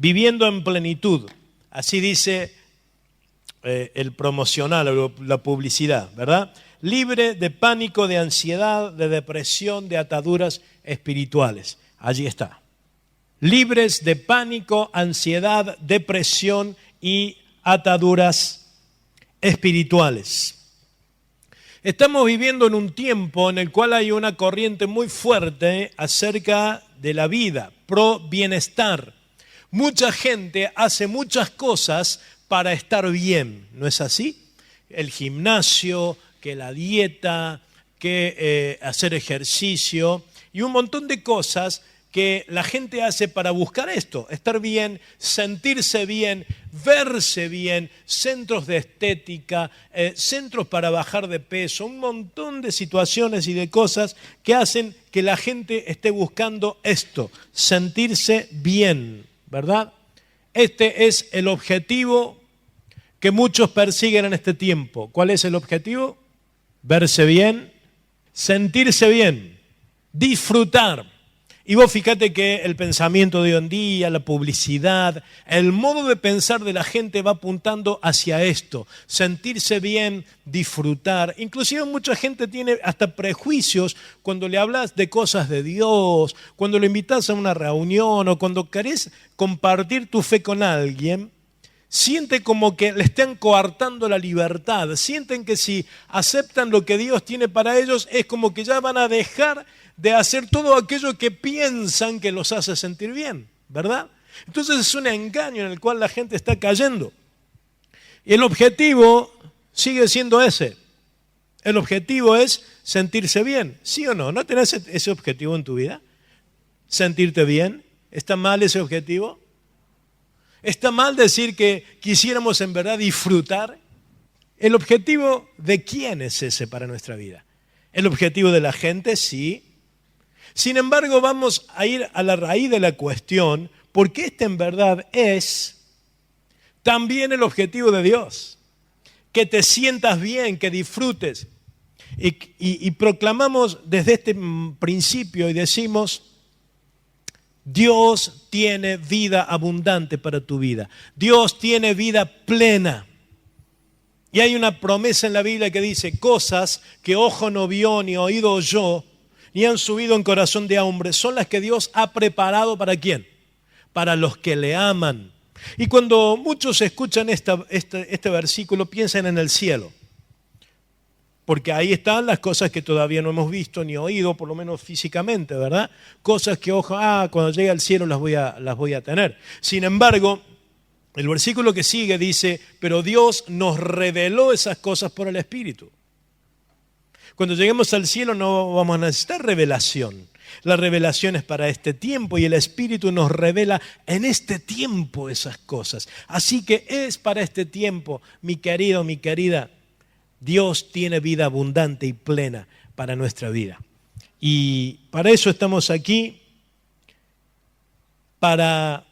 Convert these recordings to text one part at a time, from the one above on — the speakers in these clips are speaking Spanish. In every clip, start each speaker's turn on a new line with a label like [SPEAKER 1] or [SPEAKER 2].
[SPEAKER 1] Viviendo en plenitud. Así dice el promocional, la publicidad, ¿verdad? Libre de pánico, de ansiedad, de depresión, de ataduras espirituales. Allí está. Libres de pánico, ansiedad, depresión y ataduras espirituales. Estamos viviendo en un tiempo en el cual hay una corriente muy fuerte acerca de la vida, pro bienestar. Mucha gente hace muchas cosas para estar bien, ¿no es así? El gimnasio, que la dieta, que hacer ejercicio y un montón de cosas que la gente hace para buscar esto, estar bien, sentirse bien, verse bien, centros de estética, centros para bajar de peso, un montón de situaciones y de cosas que hacen que la gente esté buscando esto, sentirse bien, ¿verdad? Este es el objetivo que muchos persiguen en este tiempo. ¿Cuál es el objetivo? Verse bien, sentirse bien, disfrutar. Y vos fíjate que el pensamiento de hoy en día, la publicidad, el modo de pensar de la gente va apuntando hacia esto, sentirse bien, disfrutar. Inclusive mucha gente tiene hasta prejuicios cuando le hablas de cosas de Dios, cuando lo invitas a una reunión o cuando querés compartir tu fe con alguien. Siente como que le están coartando la libertad, sienten que si aceptan lo que Dios tiene para ellos es como que ya van a dejar de hacer todo aquello que piensan que los hace sentir bien, ¿verdad? Entonces es un engaño en el cual la gente está cayendo. Y el objetivo sigue siendo ese. El objetivo es sentirse bien, ¿sí o no? ¿No tenés ese objetivo en tu vida? ¿Sentirte bien? ¿Está mal ese objetivo? ¿Está mal decir que quisiéramos en verdad disfrutar? ¿El objetivo de quién es ese para nuestra vida? ¿El objetivo de la gente? Sí. Sin embargo, vamos a ir a la raíz de la cuestión, porque este en verdad es también el objetivo de Dios. Que te sientas bien, que disfrutes. Y proclamamos desde este principio y decimos: Dios tiene vida abundante para tu vida. Dios tiene vida plena. Y hay una promesa en la Biblia que dice: cosas que ojo no vio, ni oído oyó, ni han subido en corazón de hombre, son las que Dios ha preparado ¿para quién? Para los que le aman. Y cuando muchos escuchan este versículo, piensan en el cielo. Porque ahí están las cosas que todavía no hemos visto ni oído, por lo menos físicamente, ¿verdad? Cosas que, ojo, cuando llegue al cielo las voy a tener. Sin embargo, el versículo que sigue dice: pero Dios nos reveló esas cosas por el Espíritu. Cuando lleguemos al cielo no vamos a necesitar revelación. La revelación es para este tiempo y el Espíritu nos revela en este tiempo esas cosas. Así que es para este tiempo, mi querido, mi querida. Dios tiene vida abundante y plena para nuestra vida. Y para eso estamos aquí, para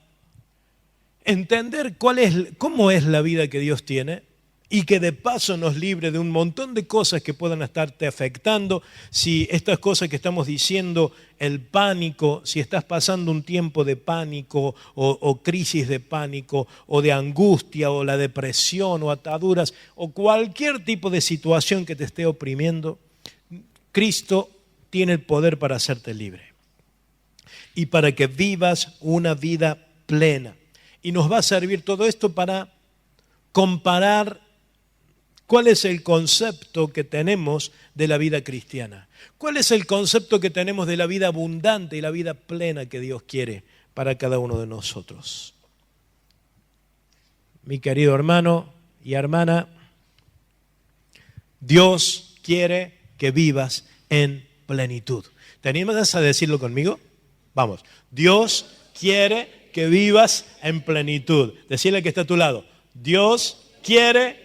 [SPEAKER 1] entender cómo es la vida que Dios tiene y que de paso nos libre de un montón de cosas que puedan estarte afectando. Si estas cosas que estamos diciendo, el pánico, si estás pasando un tiempo de pánico o crisis de pánico o de angustia o la depresión o ataduras o cualquier tipo de situación que te esté oprimiendo, Cristo tiene el poder para hacerte libre y para que vivas una vida plena. Y nos va a servir todo esto para comparar cuál es el concepto que tenemos de la vida cristiana. ¿Cuál es el concepto que tenemos de la vida abundante y la vida plena que Dios quiere para cada uno de nosotros? Mi querido hermano y hermana, Dios quiere que vivas en plenitud. ¿Te animas a decirlo conmigo? Vamos. Dios quiere que vivas en plenitud. Decirle que está a tu lado: Dios quiere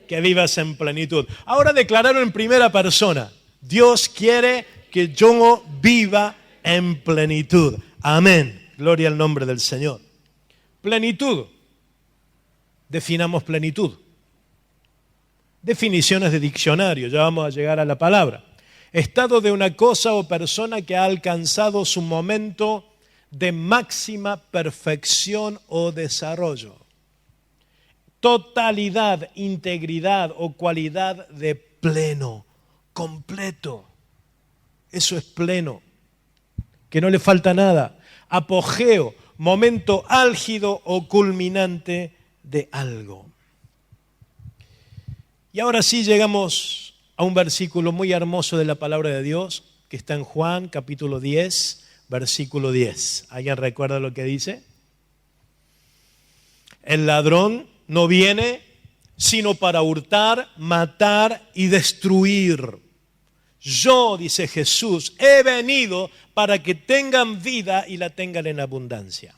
[SPEAKER 1] que vivas en plenitud. Ahora declararlo en primera persona: Dios quiere que yo viva en plenitud. Amén. Gloria al nombre del Señor. Plenitud. Definamos plenitud. Definiciones de diccionario, ya vamos a llegar a la palabra. Estado de una cosa o persona que ha alcanzado su momento de máxima perfección o desarrollo. Totalidad, integridad o cualidad de pleno, completo. Eso es pleno, que no le falta nada. Apogeo, momento álgido o culminante de algo. Y ahora sí llegamos a un versículo muy hermoso de la palabra de Dios, que está en Juan capítulo 10, versículo 10. ¿Alguien recuerda lo que dice? El ladrón no viene sino para hurtar, matar y destruir. Yo, dice Jesús, he venido para que tengan vida y la tengan en abundancia.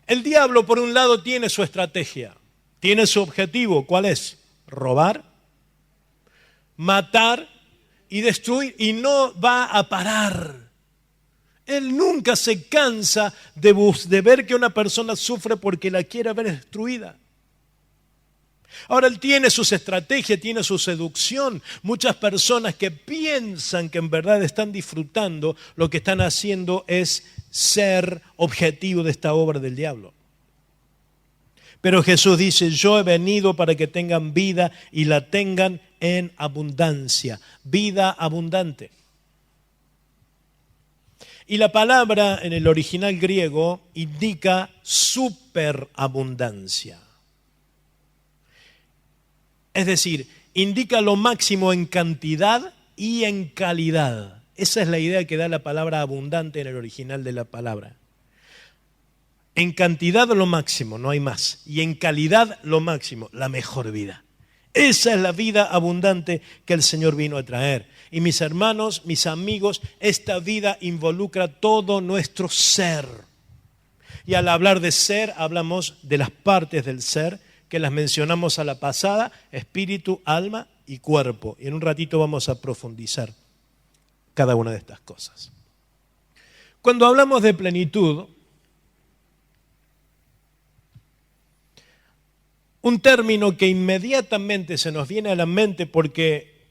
[SPEAKER 1] El diablo, por un lado, tiene su estrategia, tiene su objetivo. ¿Cuál es? Robar, matar y destruir, y no va a parar. Él nunca se cansa de ver que una persona sufre porque la quiere ver destruida. Ahora él tiene sus estrategias, tiene su seducción. Muchas personas que piensan que en verdad están disfrutando, lo que están haciendo es ser objetivo de esta obra del diablo. Pero Jesús dice, yo he venido para que tengan vida y la tengan en abundancia. Vida abundante. Y la palabra en el original griego indica superabundancia. Es decir, indica lo máximo en cantidad y en calidad. Esa es la idea que da la palabra abundante en el original de la palabra. En cantidad lo máximo, no hay más. Y en calidad lo máximo, la mejor vida. Esa es la vida abundante que el Señor vino a traer. Y mis hermanos, mis amigos, esta vida involucra todo nuestro ser. Y al hablar de ser, hablamos de las partes del ser que las mencionamos a la pasada, espíritu, alma y cuerpo. Y en un ratito vamos a profundizar cada una de estas cosas. Cuando hablamos de plenitud, un término que inmediatamente se nos viene a la mente porque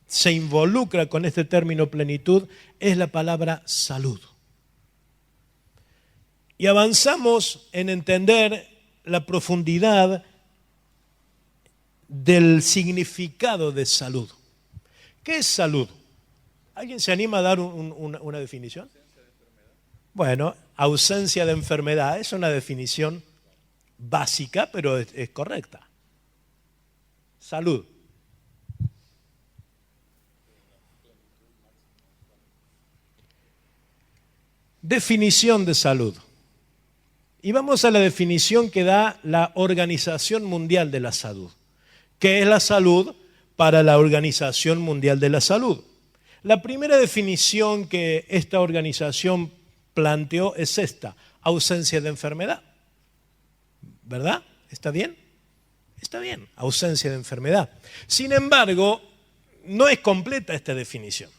[SPEAKER 1] se involucra con este término plenitud es la palabra salud. Y avanzamos en entender la profundidad del significado de salud. ¿Qué es salud? ¿Alguien se anima a dar una definición? Bueno, ausencia de enfermedad es una definición básica, pero es correcta. Salud. Definición de salud. Y vamos a la definición que da la Organización Mundial de la Salud. ¿Qué es la salud para la Organización Mundial de la Salud? La primera definición que esta organización planteó es esta: ausencia de enfermedad. ¿Verdad? ¿Está bien? Está bien, ausencia de enfermedad. Sin embargo, no es completa esta definición.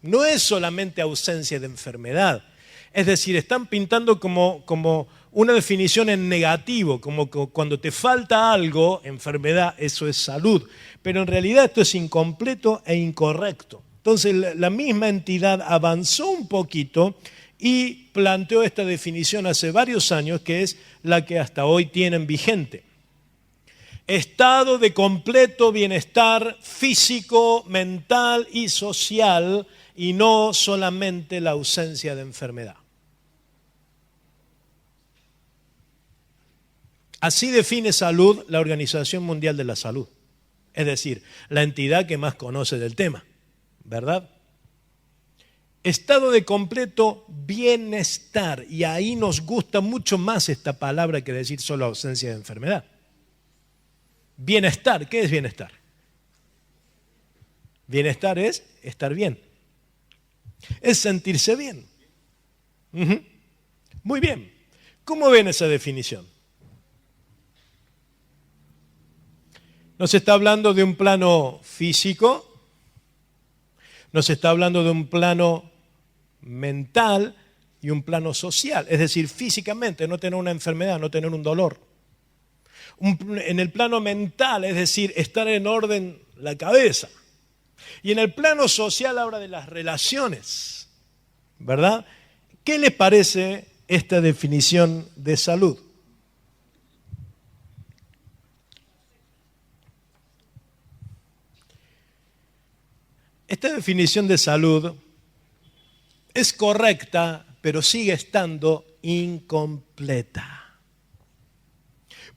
[SPEAKER 1] No es solamente ausencia de enfermedad. Es decir, están pintando como una definición en negativo, como cuando te falta algo, enfermedad, eso es salud. Pero en realidad esto es incompleto e incorrecto. Entonces la misma entidad avanzó un poquito y planteó esta definición hace varios años, que es la que hasta hoy tienen vigente. Estado de completo bienestar físico, mental y social, y no solamente la ausencia de enfermedad. Así define salud la Organización Mundial de la Salud. Es decir, la entidad que más conoce del tema, ¿verdad? Estado de completo bienestar. Y ahí nos gusta mucho más esta palabra que decir solo ausencia de enfermedad. Bienestar, ¿qué es bienestar? Bienestar es estar bien. Es sentirse bien. Muy bien. ¿Cómo ven esa definición? Nos está hablando de un plano físico, nos está hablando de un plano mental y un plano social. Es decir, físicamente, no tener una enfermedad, no tener un dolor. En el plano mental, es decir, estar en orden la cabeza. Y en el plano social habla de las relaciones. ¿verdad? ¿Qué les parece esta definición de salud? Esta definición de salud es correcta, pero sigue estando incompleta.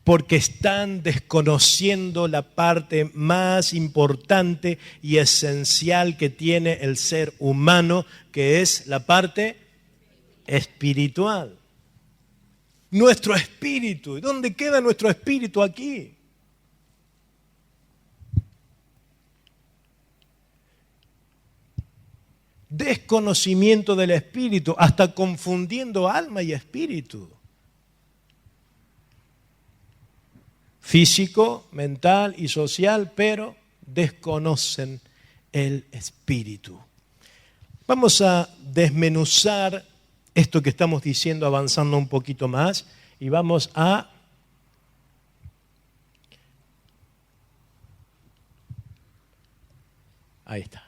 [SPEAKER 1] Porque están desconociendo la parte más importante y esencial que tiene el ser humano, que es la parte espiritual. Nuestro espíritu. ¿Dónde queda nuestro espíritu aquí? Desconocimiento del espíritu, hasta confundiendo alma y espíritu. Físico, mental y social, pero desconocen el espíritu. Vamos a desmenuzar esto que estamos diciendo avanzando un poquito más y vamos a ahí está.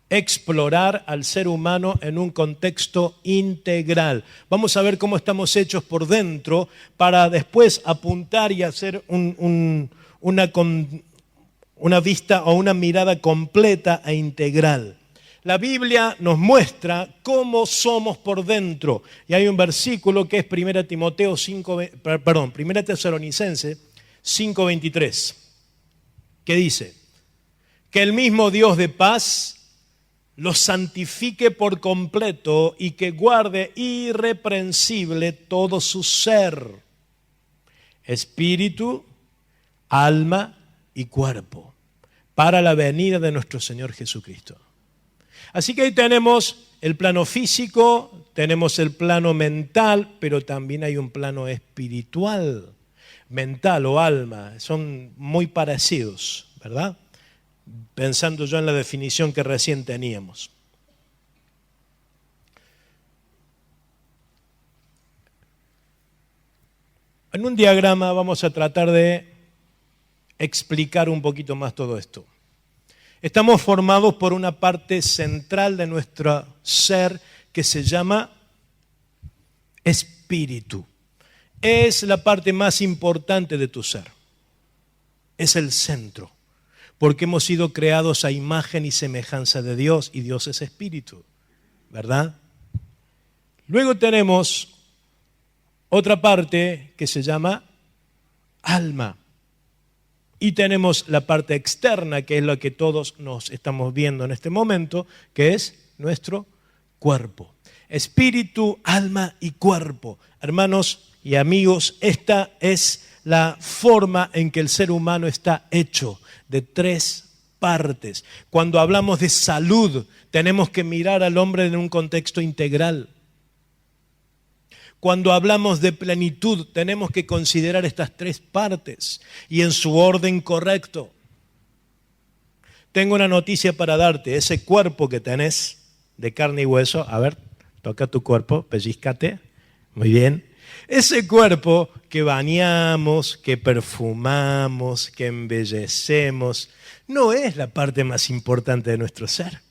[SPEAKER 1] Explorar al ser humano en un contexto integral. Vamos a ver cómo estamos hechos por dentro para después apuntar y hacer una vista o una mirada completa e integral. La Biblia nos muestra cómo somos por dentro. Y hay un versículo que es 1 Tesalonicenses 5:23, que dice que el mismo Dios de paz los santifique por completo y que guarde irreprensible todo su ser, espíritu, alma y cuerpo, para la venida de nuestro Señor Jesucristo. Así que ahí tenemos el plano físico, tenemos el plano mental, pero también hay un plano espiritual, mental o alma, son muy parecidos, ¿verdad? Pensando yo en la definición que recién teníamos. En un diagrama vamos a tratar de explicar un poquito más todo esto. Estamos formados por una parte central de nuestro ser que se llama espíritu. Es la parte más importante de tu ser. Es el centro. Porque hemos sido creados a imagen y semejanza de Dios, y Dios es espíritu, ¿verdad? Luego tenemos otra parte que se llama alma. Y tenemos la parte externa, que es la que todos nos estamos viendo en este momento, que es nuestro cuerpo. Espíritu, alma y cuerpo. Hermanos y amigos, esta es la forma en que el ser humano está hecho, de tres partes. Cuando hablamos de salud, tenemos que mirar al hombre en un contexto integral. Cuando hablamos de plenitud, tenemos que considerar estas tres partes y en su orden correcto. Tengo una noticia para darte. Ese cuerpo que tenés de carne y hueso, a ver, toca tu cuerpo, pellízcate, muy bien. Ese cuerpo que bañamos, que perfumamos, que embellecemos, no es la parte más importante de nuestro ser,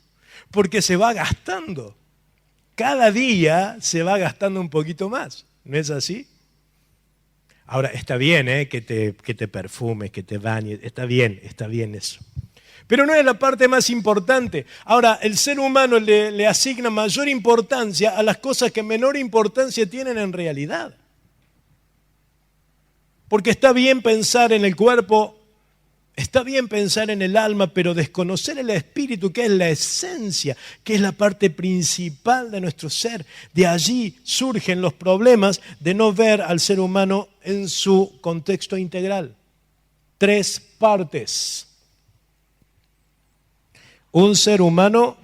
[SPEAKER 1] porque se va gastando. Cada día se va gastando un poquito más, ¿no es así? Ahora, está bien que te perfumes, que te bañes, está bien eso. Pero no es la parte más importante. Ahora, el ser humano le asigna mayor importancia a las cosas que menor importancia tienen en realidad. Porque está bien pensar en el cuerpo, está bien pensar en el alma, pero desconocer el espíritu, que es la esencia, que es la parte principal de nuestro ser. De allí surgen los problemas de no ver al ser humano en su contexto integral. Tres partes. Un ser humano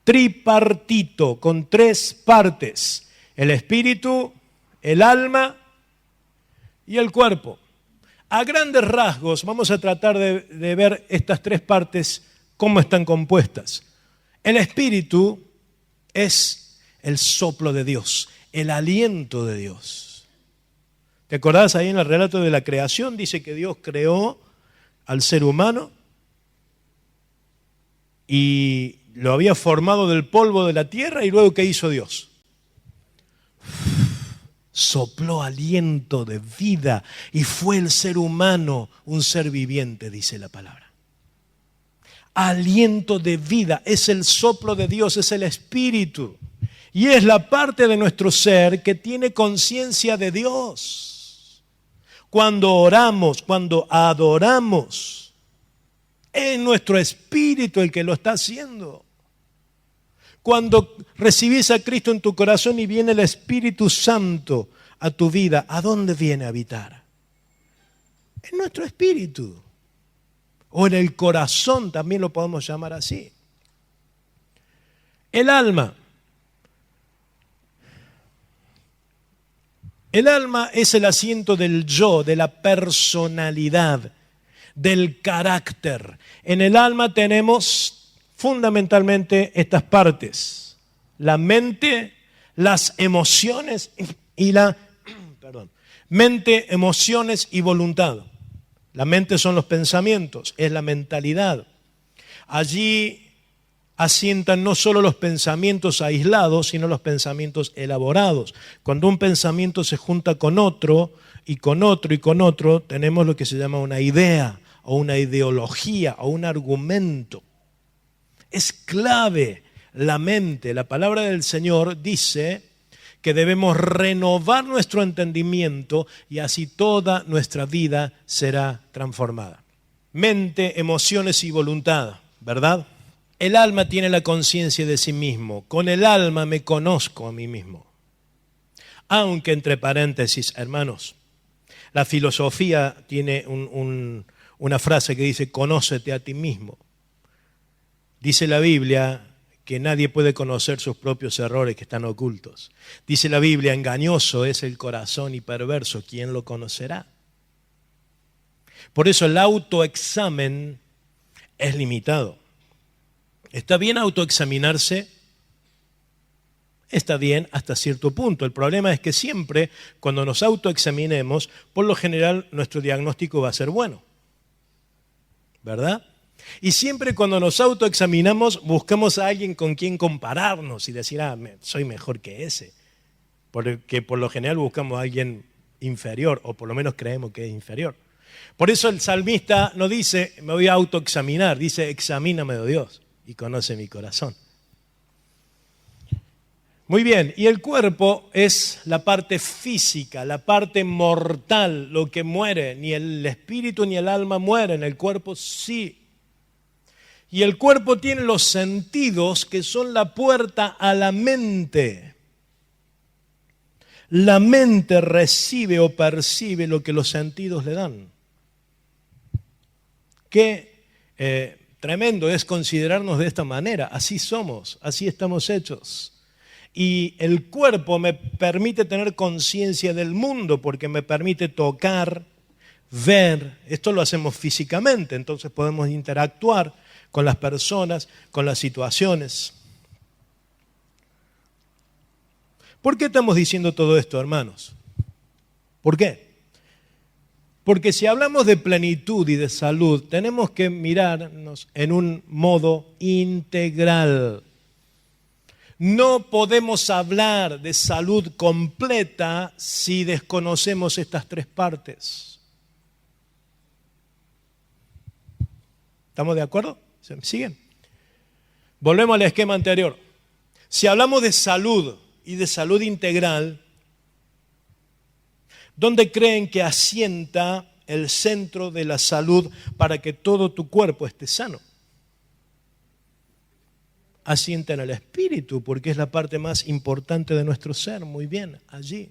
[SPEAKER 1] tripartito, con tres partes: el espíritu, el alma y el cuerpo. A grandes rasgos vamos a tratar de ver estas tres partes, cómo están compuestas. El espíritu es el soplo de Dios, el aliento de Dios. ¿Te acordás ahí en el relato de la creación? Dice que Dios creó al ser humano y lo había formado del polvo de la tierra y luego ¿qué hizo Dios? Sopló aliento de vida y fue el ser humano un ser viviente, dice la palabra. Aliento de vida, es el soplo de Dios, es el Espíritu. Y es la parte de nuestro ser que tiene conciencia de Dios. Cuando oramos, cuando adoramos, es nuestro espíritu el que lo está haciendo. Cuando recibís a Cristo en tu corazón y viene el Espíritu Santo a tu vida, ¿a dónde viene a habitar? En nuestro espíritu. O en el corazón, también lo podemos llamar así. El alma. El alma es el asiento del yo, de la personalidad, del carácter. En el alma tenemos fundamentalmente estas partes: la mente, las emociones y mente, emociones y voluntad. La mente son los pensamientos, es la mentalidad. Allí asientan no solo los pensamientos aislados, sino los pensamientos elaborados. Cuando un pensamiento se junta con otro, y con otro, y con otro, tenemos lo que se llama una idea, o una ideología, o un argumento. Es clave la mente. La palabra del Señor dice que debemos renovar nuestro entendimiento y así toda nuestra vida será transformada. Mente, emociones y voluntad, ¿verdad? El alma tiene la conciencia de sí mismo. Con el alma me conozco a mí mismo. Aunque, entre paréntesis, hermanos, la filosofía tiene una frase que dice: conócete a ti mismo. Dice la Biblia que nadie puede conocer sus propios errores que están ocultos. Dice la Biblia: engañoso es el corazón y perverso, ¿quién lo conocerá? Por eso el autoexamen es limitado. ¿Está bien autoexaminarse? Está bien hasta cierto punto. El problema es que siempre cuando nos autoexaminemos, por lo general nuestro diagnóstico va a ser bueno, ¿verdad? Y siempre cuando nos autoexaminamos buscamos a alguien con quien compararnos y decir: soy mejor que ese. Porque por lo general buscamos a alguien inferior, o por lo menos creemos que es inferior. Por eso el salmista no dice: me voy a autoexaminar, dice: examíname, oh Dios, y conoce mi corazón. Muy bien, y el cuerpo es la parte física, la parte mortal, lo que muere. Ni el espíritu ni el alma mueren, el cuerpo sí. Y el cuerpo tiene los sentidos que son la puerta a la mente. La mente recibe o percibe lo que los sentidos le dan. Qué tremendo es considerarnos de esta manera. Así somos, así estamos hechos. Y el cuerpo me permite tener conciencia del mundo porque me permite tocar, ver. Esto lo hacemos físicamente, entonces podemos interactuar con las personas, con las situaciones. ¿Por qué estamos diciendo todo esto, hermanos? ¿Por qué? Porque si hablamos de plenitud y de salud, tenemos que mirarnos en un modo integral. No podemos hablar de salud completa si desconocemos estas tres partes. ¿Estamos de acuerdo? ¿Se me siguen? Volvemos al esquema anterior. Si hablamos de salud y de salud integral, ¿dónde creen que asienta el centro de la salud para que todo tu cuerpo esté sano? Asienta en el espíritu, porque es la parte más importante de nuestro ser. Muy bien, allí.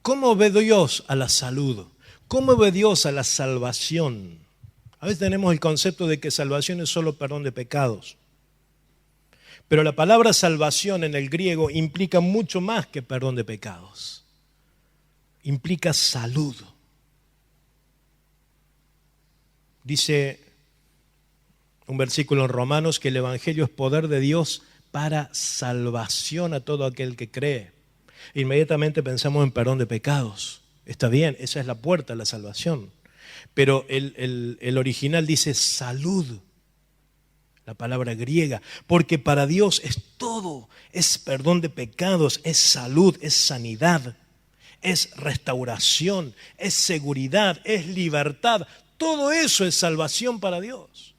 [SPEAKER 1] ¿Cómo ve Dios a la salud? ¿Cómo ve Dios a la salvación? A veces tenemos el concepto de que salvación es solo perdón de pecados. Pero la palabra salvación en el griego implica mucho más que perdón de pecados. Implica salud. Dice un versículo en Romanos que el Evangelio es poder de Dios para salvación a todo aquel que cree. Inmediatamente pensamos en perdón de pecados. Está bien, esa es la puerta a la salvación. pero el original dice salud, la palabra griega, porque para Dios es todo, es perdón de pecados, es salud, es sanidad, es restauración, es seguridad, es libertad. Todo eso es salvación para Dios.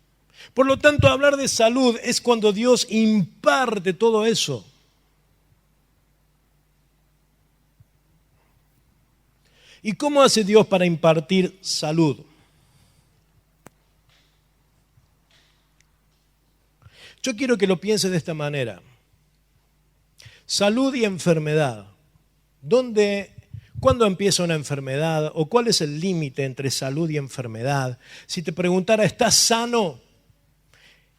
[SPEAKER 1] Por lo tanto, hablar de salud es cuando Dios imparte todo eso. ¿Y cómo hace Dios para impartir salud? Yo quiero que lo piense de esta manera. Salud y enfermedad. ¿Cuándo empieza una enfermedad? ¿O cuál es el límite entre salud y enfermedad? Si te preguntara, ¿estás sano?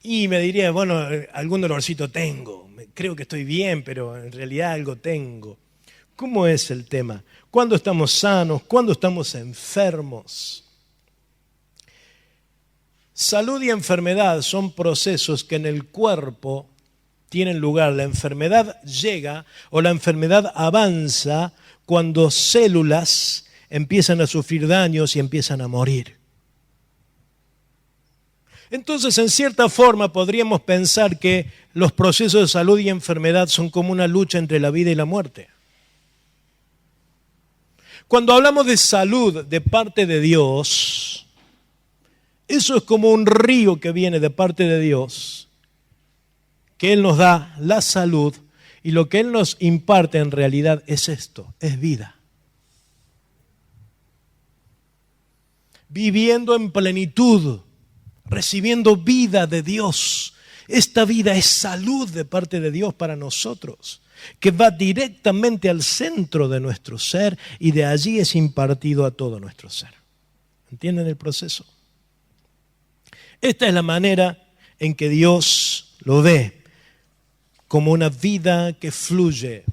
[SPEAKER 1] Y me diría, bueno, algún dolorcito tengo. Creo que estoy bien, pero en realidad algo tengo. ¿Cómo es el tema? ¿Cuándo estamos sanos? ¿Cuándo estamos enfermos? Salud y enfermedad son procesos que en el cuerpo tienen lugar. La enfermedad llega o la enfermedad avanza cuando células empiezan a sufrir daños y empiezan a morir. Entonces, en cierta forma, podríamos pensar que los procesos de salud y enfermedad son como una lucha entre la vida y la muerte. Cuando hablamos de salud de parte de Dios, eso es como un río que viene de parte de Dios, que Él nos da la salud y lo que Él nos imparte en realidad es esto, es vida. Viviendo en plenitud, recibiendo vida de Dios. Esta vida es salud de parte de Dios para nosotros, que va directamente al centro de nuestro ser y de allí es impartido a todo nuestro ser. ¿Entienden el proceso? Esta es la manera en que Dios lo ve, como una vida que fluye.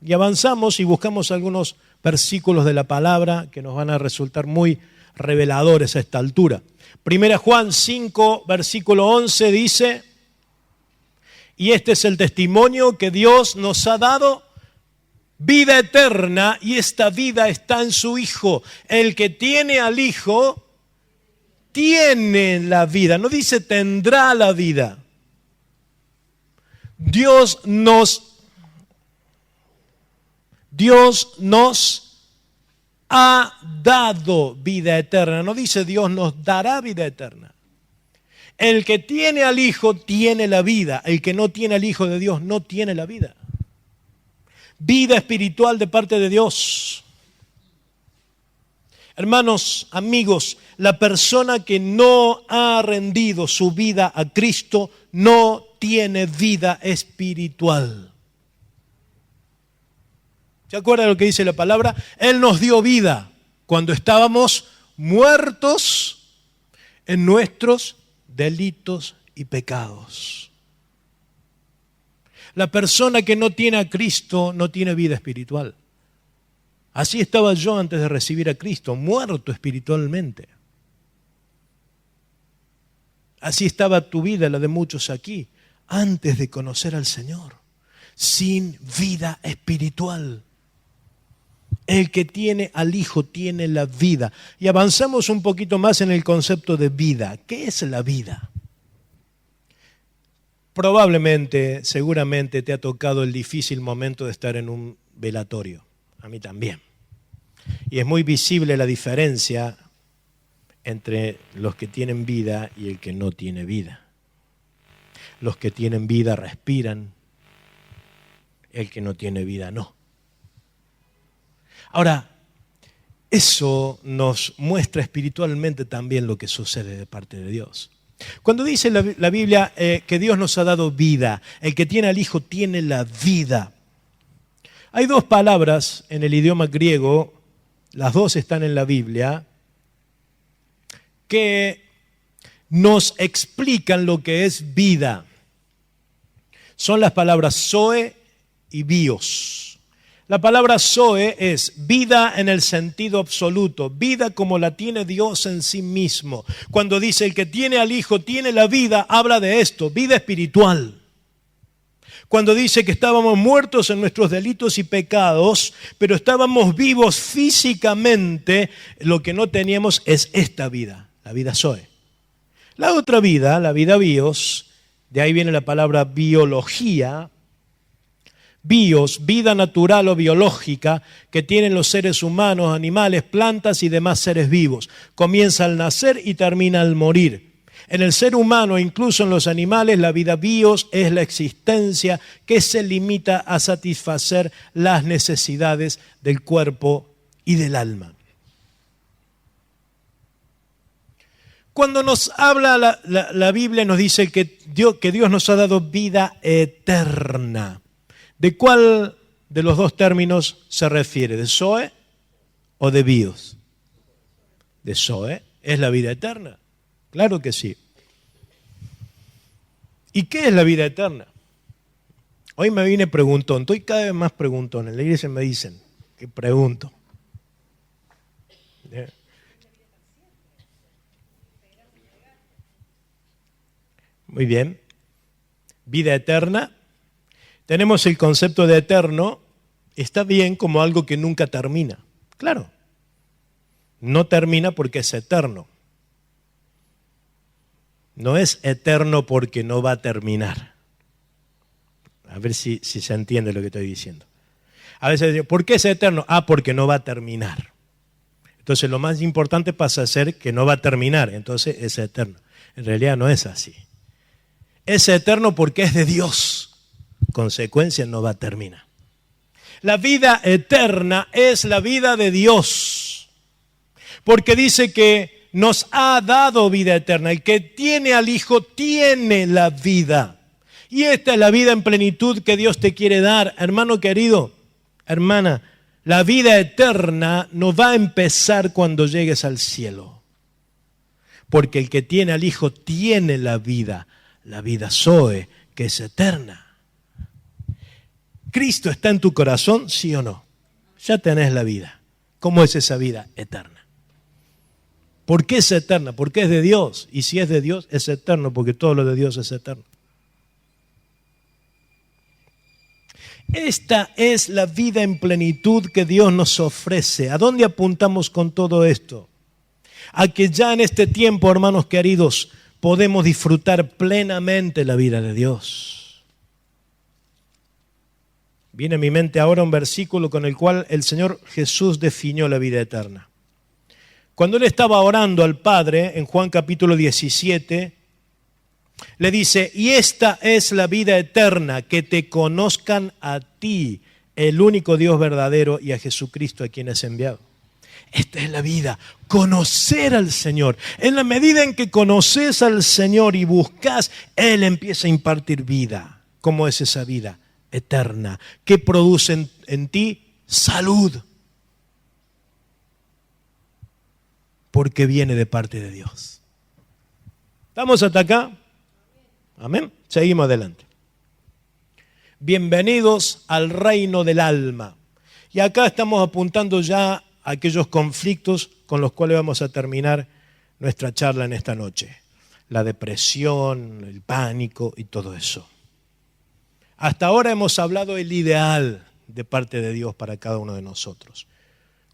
[SPEAKER 1] Y avanzamos y buscamos algunos versículos de la palabra que nos van a resultar muy reveladores a esta altura. Primera Juan 5, versículo 11 dice, y este es el testimonio que Dios nos ha dado, vida eterna, y esta vida está en su Hijo. El que tiene al Hijo, tiene la vida. No dice tendrá la vida. Dios nos ha dado vida eterna. No dice Dios nos dará vida eterna. El que tiene al Hijo tiene la vida. El que no tiene al Hijo de Dios no tiene la vida. Vida espiritual de parte de Dios. Hermanos, amigos, la persona que no ha rendido su vida a Cristo no tiene vida espiritual. ¿Se acuerdan de lo que dice la palabra? Él nos dio vida cuando estábamos muertos en nuestros delitos y pecados. La persona que no tiene a Cristo no tiene vida espiritual. Así estaba yo antes de recibir a Cristo, muerto espiritualmente. Así estaba tu vida, la de muchos aquí, antes de conocer al Señor, sin vida espiritual. El que tiene al Hijo tiene la vida. Y avanzamos un poquito más en el concepto de vida. ¿Qué es la vida? Probablemente, seguramente te ha tocado el difícil momento de estar en un velatorio. A mí también. Y es muy visible la diferencia entre los que tienen vida y el que no tiene vida. Los que tienen vida respiran, el que no tiene vida no. Ahora, eso nos muestra espiritualmente también lo que sucede de parte de Dios. Cuando dice la Biblia que Dios nos ha dado vida, el que tiene al Hijo tiene la vida. Hay dos palabras en el idioma griego, las dos están en la Biblia, que nos explican lo que es vida. Son las palabras zoe y bios. La palabra zoe es vida en el sentido absoluto, vida como la tiene Dios en sí mismo. Cuando dice el que tiene al Hijo tiene la vida, habla de esto, vida espiritual. Cuando dice que estábamos muertos en nuestros delitos y pecados, pero estábamos vivos físicamente, lo que no teníamos es esta vida, la vida Zoe. La otra vida, la vida bios, de ahí viene la palabra biología, bios, vida natural o biológica que tienen los seres humanos, animales, plantas y demás seres vivos. Comienza al nacer y termina al morir. En el ser humano, incluso en los animales, la vida bios es la existencia que se limita a satisfacer las necesidades del cuerpo y del alma. Cuando nos habla la Biblia nos dice que Dios nos ha dado vida eterna. ¿De cuál de los dos términos se refiere? ¿De Zoe o de bios? De Zoe, es la vida eterna. Claro que sí. ¿Y qué es la vida eterna? Hoy me vine preguntón, estoy cada vez más preguntón. En la iglesia me dicen que pregunto. Muy bien. Vida eterna. Tenemos el concepto de eterno. Está bien como algo que nunca termina. Claro. No termina porque es eterno. No es eterno porque no va a terminar. A ver si se entiende lo que estoy diciendo. A veces digo, ¿por qué es eterno? Porque no va a terminar. Entonces lo más importante pasa a ser que no va a terminar. Entonces es eterno. En realidad no es así. Es eterno porque es de Dios. Consecuencia, no va a terminar. La vida eterna es la vida de Dios. Porque dice que nos ha dado vida eterna. El que tiene al Hijo tiene la vida. Y esta es la vida en plenitud que Dios te quiere dar. Hermano querido, hermana, la vida eterna no va a empezar cuando llegues al cielo. Porque el que tiene al Hijo tiene la vida Zoe, que es eterna. ¿Cristo está en tu corazón, sí o no? Ya tenés la vida. ¿Cómo es esa vida eterna? ¿Por qué es eterna? Porque es de Dios. Y si es de Dios, es eterno, porque todo lo de Dios es eterno. Esta es la vida en plenitud que Dios nos ofrece. ¿A dónde apuntamos con todo esto? A que ya en este tiempo, hermanos queridos, podemos disfrutar plenamente la vida de Dios. Viene a mi mente ahora un versículo con el cual el Señor Jesús definió la vida eterna. Cuando Él estaba orando al Padre, en Juan capítulo 17, le dice, y esta es la vida eterna, que te conozcan a ti, el único Dios verdadero, y a Jesucristo a quien has enviado. Esta es la vida, conocer al Señor. En la medida en que conoces al Señor y buscas, Él empieza a impartir vida. ¿Cómo es esa vida eterna? ¿Qué produce en ti? Salud. Porque viene de parte de Dios. ¿Estamos hasta acá? Amén. Seguimos adelante. Bienvenidos al reino del alma. Y acá estamos apuntando ya a aquellos conflictos con los cuales vamos a terminar nuestra charla en esta noche. La depresión, el pánico y todo eso. Hasta ahora hemos hablado del ideal de parte de Dios para cada uno de nosotros.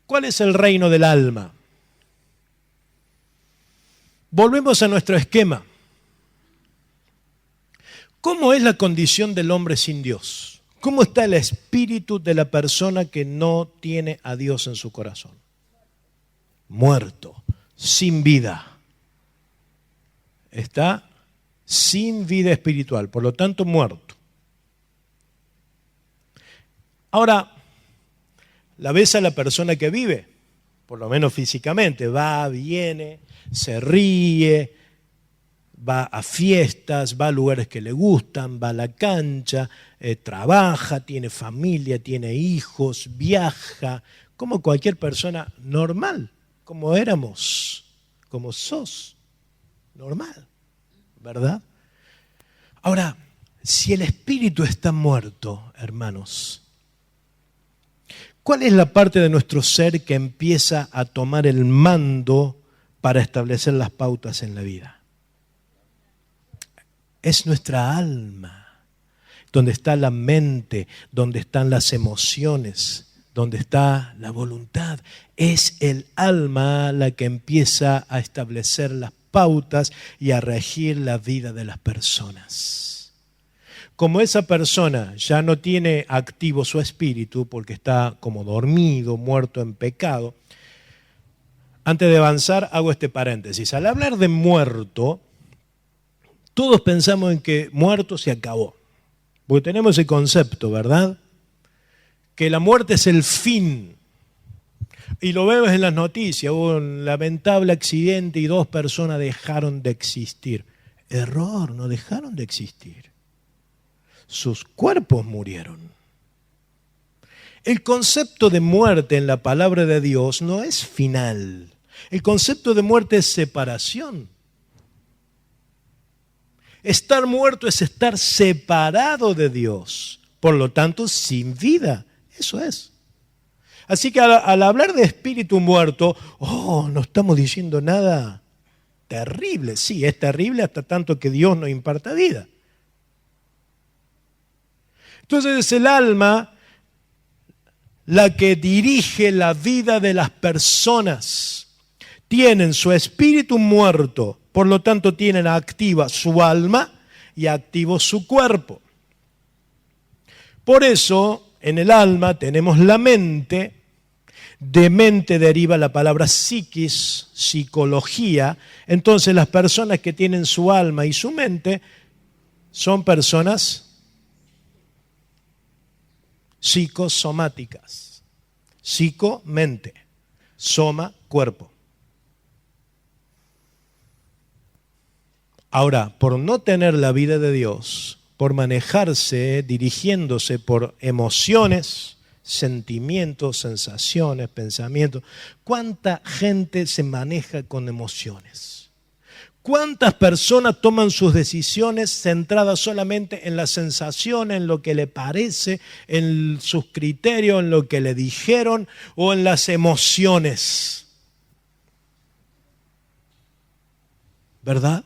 [SPEAKER 1] ¿Cuál es el reino del alma? Volvemos a nuestro esquema. ¿Cómo es la condición del hombre sin Dios? ¿Cómo está el espíritu de la persona que no tiene a Dios en su corazón? Muerto, sin vida. Está sin vida espiritual, por lo tanto muerto. Ahora, la ves a la persona que vive, por lo menos físicamente, va, viene, se ríe, va a fiestas, va a lugares que le gustan, va a la cancha, trabaja, tiene familia, tiene hijos, viaja, como cualquier persona normal, como éramos, como sos, normal, ¿verdad? Ahora, si el espíritu está muerto, hermanos, ¿cuál es la parte de nuestro ser que empieza a tomar el mando para establecer las pautas en la vida? Es nuestra alma. donde está la mente, donde están las emociones, donde está la voluntad. Es el alma la que empieza a establecer las pautas y a regir la vida de las personas. Como esa persona ya no tiene activo su espíritu porque está como dormido, muerto en pecado, antes de avanzar hago este paréntesis. Al hablar de muerto, todos pensamos en que muerto se acabó. Porque tenemos ese concepto, ¿verdad? Que la muerte es el fin. Y lo vemos en las noticias, hubo un lamentable accidente y 2 personas dejaron de existir. Error, no dejaron de existir. Sus cuerpos murieron. El concepto de muerte en la palabra de Dios no es final. El concepto de muerte es separación. Estar muerto es estar separado de Dios, por lo tanto sin vida. Eso es. Así que al hablar de espíritu muerto, no estamos diciendo nada terrible. Sí, es terrible hasta tanto que Dios nos imparta vida. Entonces es el alma la que dirige la vida de las personas. Tienen su espíritu muerto, por lo tanto tienen activa su alma y activo su cuerpo. Por eso en el alma tenemos la mente. De mente deriva la palabra psiquis, psicología. Entonces las personas que tienen su alma y su mente son personas psicosomáticas. Psico, mente. Soma, cuerpo. Ahora, por no tener la vida de Dios, por manejarse, dirigiéndose por emociones, sentimientos, sensaciones, pensamientos, ¿cuánta gente se maneja con emociones? ¿Cuántas personas toman sus decisiones centradas solamente en la sensación, en lo que le parece, en sus criterios, en lo que le dijeron o en las emociones? ¿Verdad?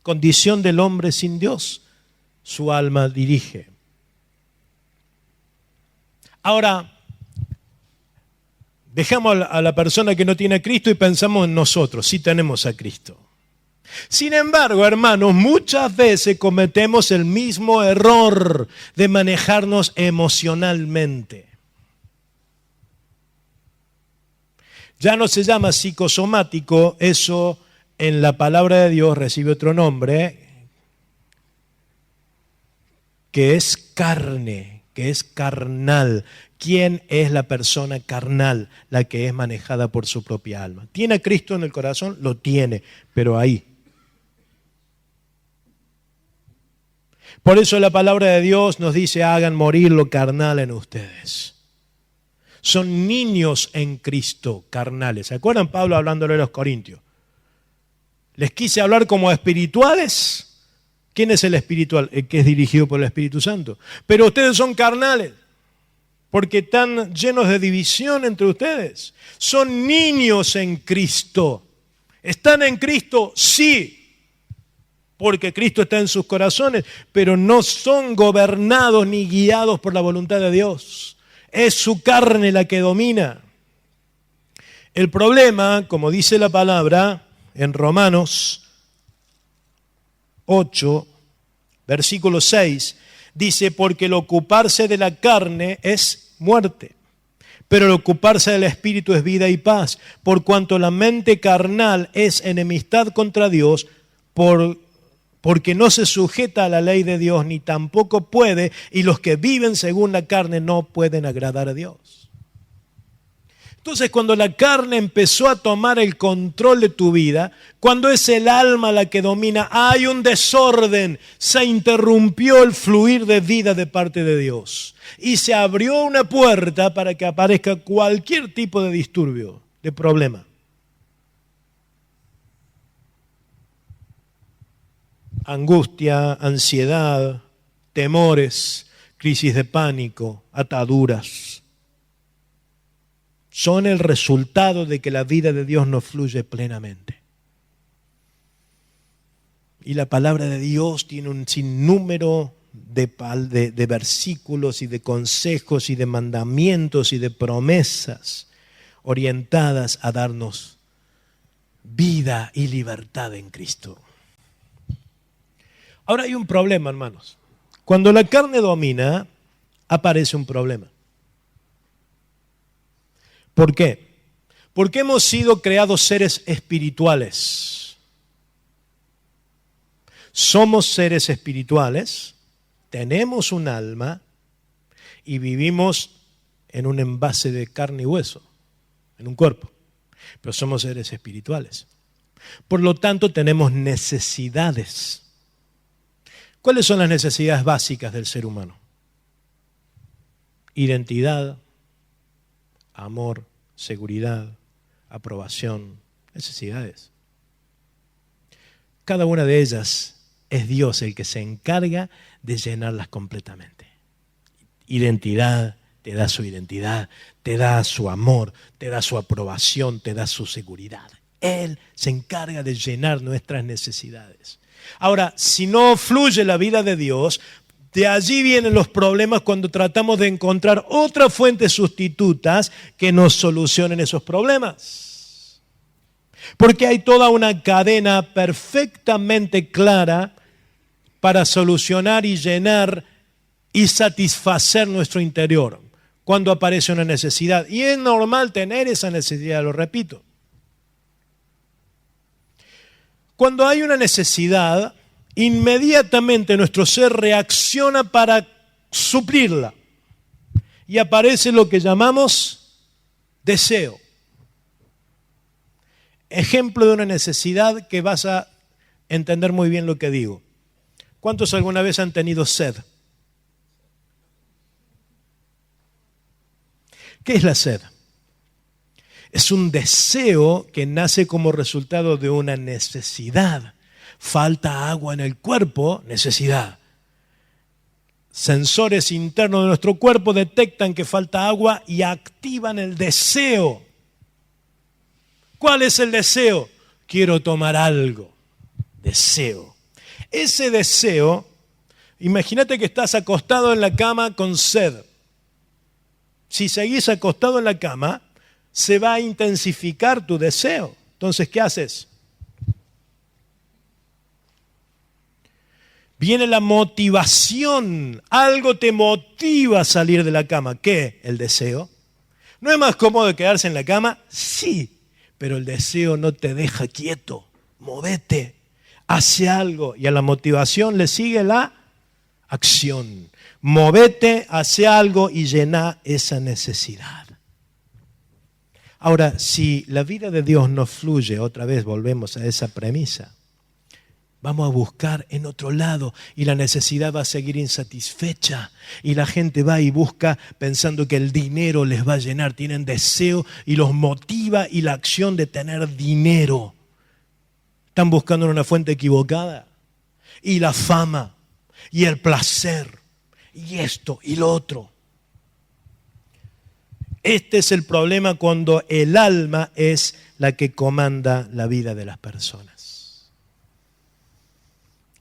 [SPEAKER 1] Condición del hombre sin Dios, su alma dirige. Ahora, dejamos a la persona que no tiene a Cristo y pensamos en nosotros, sí tenemos a Cristo. Sin embargo, hermanos, muchas veces cometemos el mismo error de manejarnos emocionalmente. Ya no se llama psicosomático, eso en la palabra de Dios recibe otro nombre, que es carne, que es carnal. ¿Quién es la persona carnal? La que es manejada por su propia alma. ¿Tiene a Cristo en el corazón? Lo tiene, pero ahí. Por eso la palabra de Dios nos dice, hagan morir lo carnal en ustedes. Son niños en Cristo, carnales. ¿Se acuerdan Pablo hablándole a los corintios? Les quise hablar como espirituales. ¿Quién es el espiritual? El que es dirigido por el Espíritu Santo. Pero ustedes son carnales, porque están llenos de división entre ustedes. Son niños en Cristo. ¿Están en Cristo? Sí, porque Cristo está en sus corazones, pero no son gobernados ni guiados por la voluntad de Dios. Es su carne la que domina. El problema, como dice la palabra en Romanos 8, versículo 6, dice, porque el ocuparse de la carne es muerte, pero el ocuparse del Espíritu es vida y paz, por cuanto la mente carnal es enemistad contra Dios, porque no se sujeta a la ley de Dios, ni tampoco puede, y los que viven según la carne no pueden agradar a Dios. Entonces, cuando la carne empezó a tomar el control de tu vida, cuando es el alma la que domina, hay un desorden, se interrumpió el fluir de vida de parte de Dios y se abrió una puerta para que aparezca cualquier tipo de disturbio, de problema. Angustia, ansiedad, temores, crisis de pánico, ataduras. Son el resultado de que la vida de Dios no fluye plenamente. Y la palabra de Dios tiene un sinnúmero de versículos y de consejos y de mandamientos y de promesas orientadas a darnos vida y libertad en Cristo. Ahora hay un problema, hermanos. Cuando la carne domina, aparece un problema. ¿Por qué? Porque hemos sido creados seres espirituales. Somos seres espirituales, tenemos un alma y vivimos en un envase de carne y hueso, en un cuerpo. Pero somos seres espirituales. Por lo tanto, tenemos necesidades. ¿Cuáles son las necesidades básicas del ser humano? Identidad, amor, seguridad, aprobación, necesidades. Cada una de ellas es Dios el que se encarga de llenarlas completamente. Identidad, te da su identidad, te da su amor, te da su aprobación, te da su seguridad. Él se encarga de llenar nuestras necesidades. Ahora, si no fluye la vida de Dios, de allí vienen los problemas cuando tratamos de encontrar otras fuentes sustitutas que nos solucionen esos problemas. Porque hay toda una cadena perfectamente clara para solucionar y llenar y satisfacer nuestro interior cuando aparece una necesidad. Y es normal tener esa necesidad, lo repito. Cuando hay una necesidad, inmediatamente nuestro ser reacciona para suplirla. Y aparece lo que llamamos deseo. Ejemplo de una necesidad que vas a entender muy bien lo que digo. ¿Cuántos alguna vez han tenido sed? ¿Qué es la sed? Es un deseo que nace como resultado de una necesidad. Falta agua en el cuerpo, necesidad. Sensores internos de nuestro cuerpo detectan que falta agua y activan el deseo. ¿Cuál es el deseo? Quiero tomar algo. Deseo. Ese deseo, imagínate que estás acostado en la cama con sed. Si seguís acostado en la cama, se va a intensificar tu deseo. Entonces, ¿qué haces? Viene la motivación. Algo te motiva a salir de la cama. ¿Qué? El deseo. ¿No es más cómodo quedarse en la cama? Sí, pero el deseo no te deja quieto. Movete, hace algo. Y a la motivación le sigue la acción. Movete, hace algo y llena esa necesidad. Ahora, si la vida de Dios no fluye, otra vez volvemos a esa premisa, vamos a buscar en otro lado y la necesidad va a seguir insatisfecha y la gente va y busca pensando que el dinero les va a llenar. Tienen deseo y los motiva y la acción de tener dinero. Están buscando una fuente equivocada. Y la fama y el placer y esto y lo otro. Este es el problema cuando el alma es la que comanda la vida de las personas.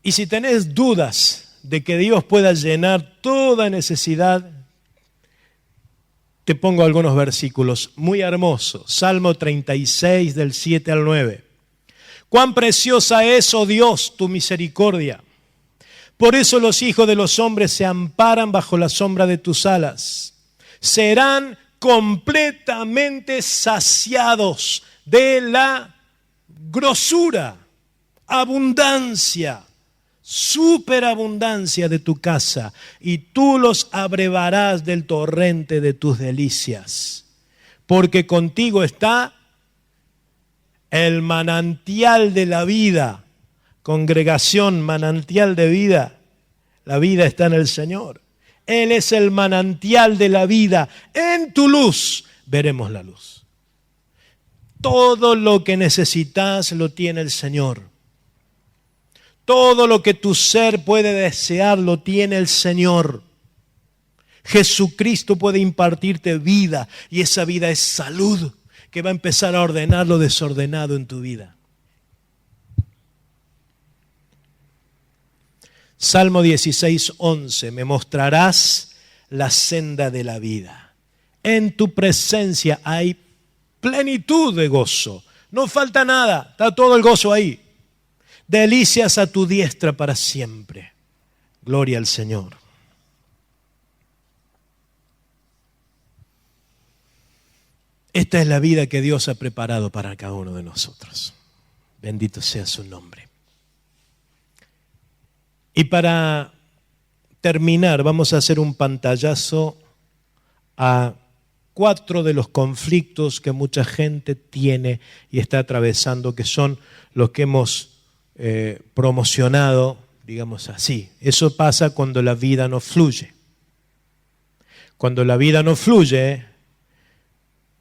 [SPEAKER 1] Y si tenés dudas de que Dios pueda llenar toda necesidad, te pongo algunos versículos muy hermosos. Salmo 36 del 7 al 9. Cuán preciosa es, oh Dios, tu misericordia. Por eso los hijos de los hombres se amparan bajo la sombra de tus alas. Serán completamente saciados de la grosura, abundancia, superabundancia de tu casa, y tú los abrevarás del torrente de tus delicias, porque contigo está el manantial de la vida. Congregación, manantial de vida. La vida está en el Señor. Él es el manantial de la vida. En tu luz veremos la luz. Todo lo que necesitas lo tiene el Señor. Todo lo que tu ser puede desear lo tiene el Señor. Jesucristo puede impartirte vida y esa vida es salud que va a empezar a ordenar lo desordenado en tu vida. Salmo 16:11, me mostrarás la senda de la vida. En tu presencia hay plenitud de gozo. No falta nada, está todo el gozo ahí. Delicias a tu diestra para siempre. Gloria al Señor. Esta es la vida que Dios ha preparado para cada uno de nosotros. Bendito sea su nombre. Y para terminar, vamos a hacer un pantallazo a 4 de los conflictos que mucha gente tiene y está atravesando, que son los que hemos promocionado, digamos así. Eso pasa cuando la vida no fluye. Cuando la vida no fluye,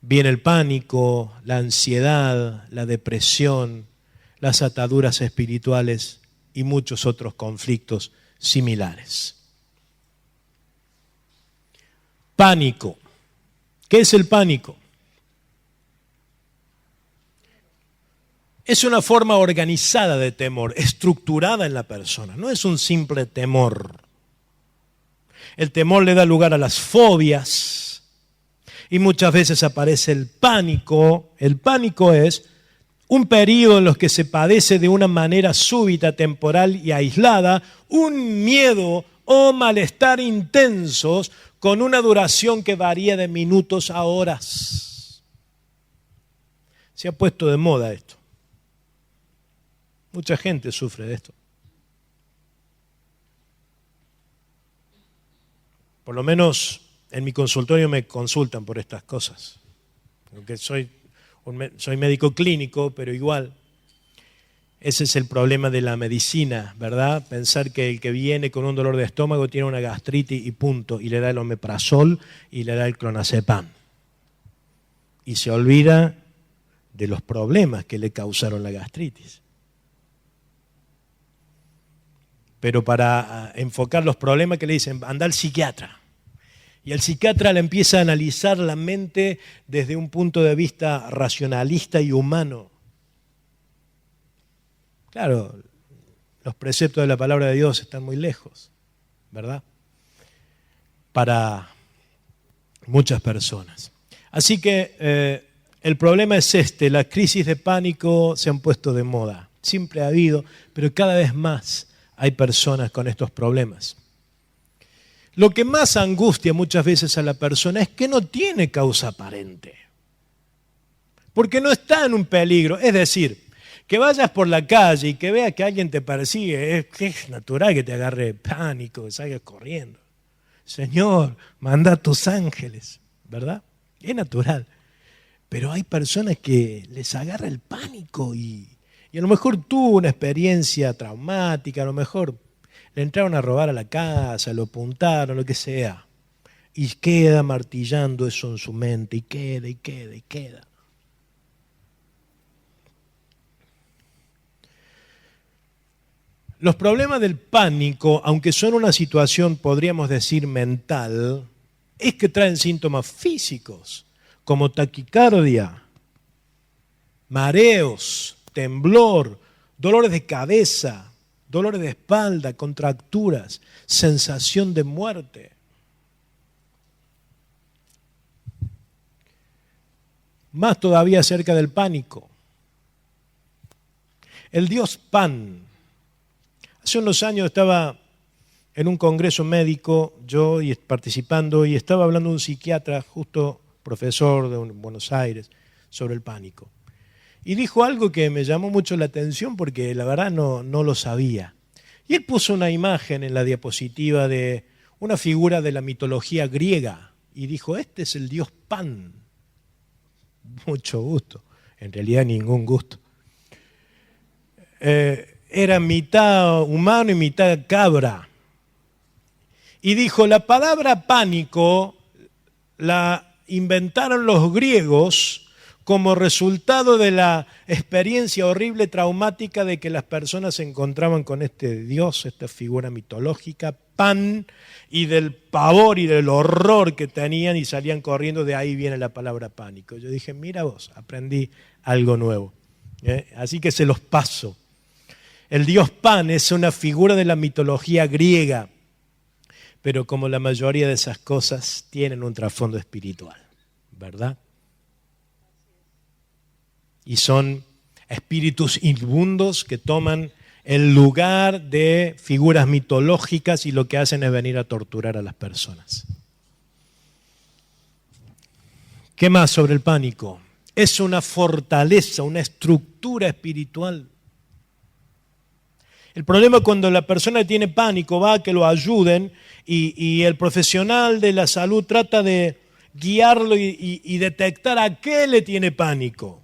[SPEAKER 1] viene el pánico, la ansiedad, la depresión, las ataduras espirituales y muchos otros conflictos similares. Pánico. ¿Qué es el pánico? Es una forma organizada de temor, estructurada en la persona. No es un simple temor. El temor le da lugar a las fobias y muchas veces aparece el pánico. El pánico es un periodo en el que se padece de una manera súbita, temporal y aislada, un miedo o malestar intensos con una duración que varía de minutos a horas. Se ha puesto de moda esto. Mucha gente sufre de esto. Por lo menos en mi consultorio me consultan por estas cosas. Aunque soy médico clínico, pero igual. Ese es el problema de la medicina, ¿verdad? Pensar que el que viene con un dolor de estómago tiene una gastritis y punto, y le da el omeprazol y le da el clonazepam. Y se olvida de los problemas que le causaron la gastritis. Pero para enfocar los problemas que le dicen, anda al psiquiatra. Y el psiquiatra le empieza a analizar la mente desde un punto de vista racionalista y humano. Claro, los preceptos de la palabra de Dios están muy lejos, ¿verdad? Para muchas personas. Así que el problema es este, las crisis de pánico se han puesto de moda. Siempre ha habido, pero cada vez más hay personas con estos problemas. Lo que más angustia muchas veces a la persona es que no tiene causa aparente. Porque no está en un peligro. Es decir, que vayas por la calle y que veas que alguien te persigue, es natural que te agarre pánico, que salgas corriendo. Señor, manda a tus ángeles, ¿verdad? Es natural. Pero hay personas que les agarra el pánico y a lo mejor tuvo una experiencia traumática, a lo mejor le entraron a robar a la casa, lo apuntaron, lo que sea. Y queda martillando eso en su mente, y queda, y queda, y queda. Los problemas del pánico, aunque son una situación, podríamos decir, mental, es que traen síntomas físicos, como taquicardia, mareos, temblor, dolores de cabeza, dolores de espalda, contracturas, sensación de muerte. Más todavía acerca del pánico. El dios Pan. Hace unos años estaba en un congreso médico, yo participando, y estaba hablando un psiquiatra, justo profesor de Buenos Aires, sobre el pánico. Y dijo algo que me llamó mucho la atención porque la verdad no lo sabía. Y él puso una imagen en la diapositiva de una figura de la mitología griega y dijo, este es el dios Pan. Mucho gusto, en realidad ningún gusto. Era mitad humano y mitad cabra. Y dijo, la palabra pánico la inventaron los griegos como resultado de la experiencia horrible, traumática de que las personas se encontraban con este dios, esta figura mitológica, Pan, y del pavor y del horror que tenían y salían corriendo, de ahí viene la palabra pánico. Yo dije, mira vos, aprendí algo nuevo. Así que se los paso. El dios Pan es una figura de la mitología griega, pero como la mayoría de esas cosas tienen un trasfondo espiritual, ¿verdad? Y son espíritus inmundos que toman el lugar de figuras mitológicas y lo que hacen es venir a torturar a las personas. ¿Qué más sobre el pánico? Es una fortaleza, una estructura espiritual. El problema es cuando la persona tiene pánico va a que lo ayuden y el profesional de la salud trata de guiarlo y detectar a qué le tiene pánico.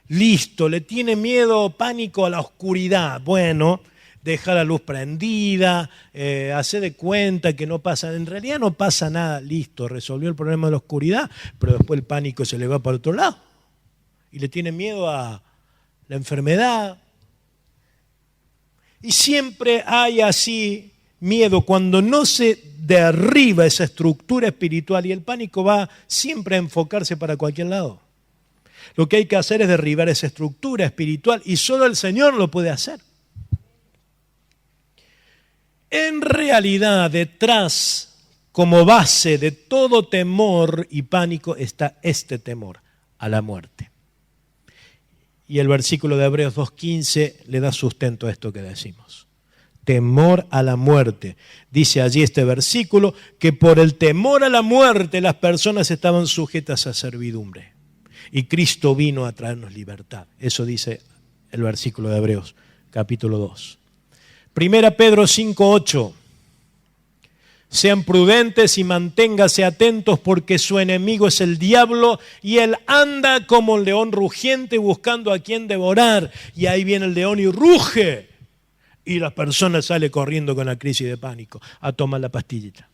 [SPEAKER 1] Listo, le tiene miedo, pánico a la oscuridad. Bueno, deja la luz prendida, hace de cuenta que no pasa, en realidad no pasa nada, listo, resolvió el problema de la oscuridad, pero después el pánico se le va para otro lado. Y le tiene miedo a la enfermedad. Y siempre hay así miedo cuando no se derriba esa estructura espiritual y el pánico va siempre a enfocarse para cualquier lado. Lo que hay que hacer es derribar esa estructura espiritual y solo el Señor lo puede hacer. En realidad, detrás, como base de todo temor y pánico, está este temor a la muerte. Y el versículo de Hebreos 2:15 le da sustento a esto que decimos. Temor a la muerte. Dice allí este versículo que por el temor a la muerte las personas estaban sujetas a servidumbre. Y Cristo vino a traernos libertad. Eso dice el versículo de Hebreos, capítulo 2. Primera Pedro 5:8. Sean prudentes y manténganse atentos porque su enemigo es el diablo y él anda como un león rugiente buscando a quien devorar. Y ahí viene el león y ruge. Y la persona sale corriendo con la crisis de pánico a tomar la pastillita.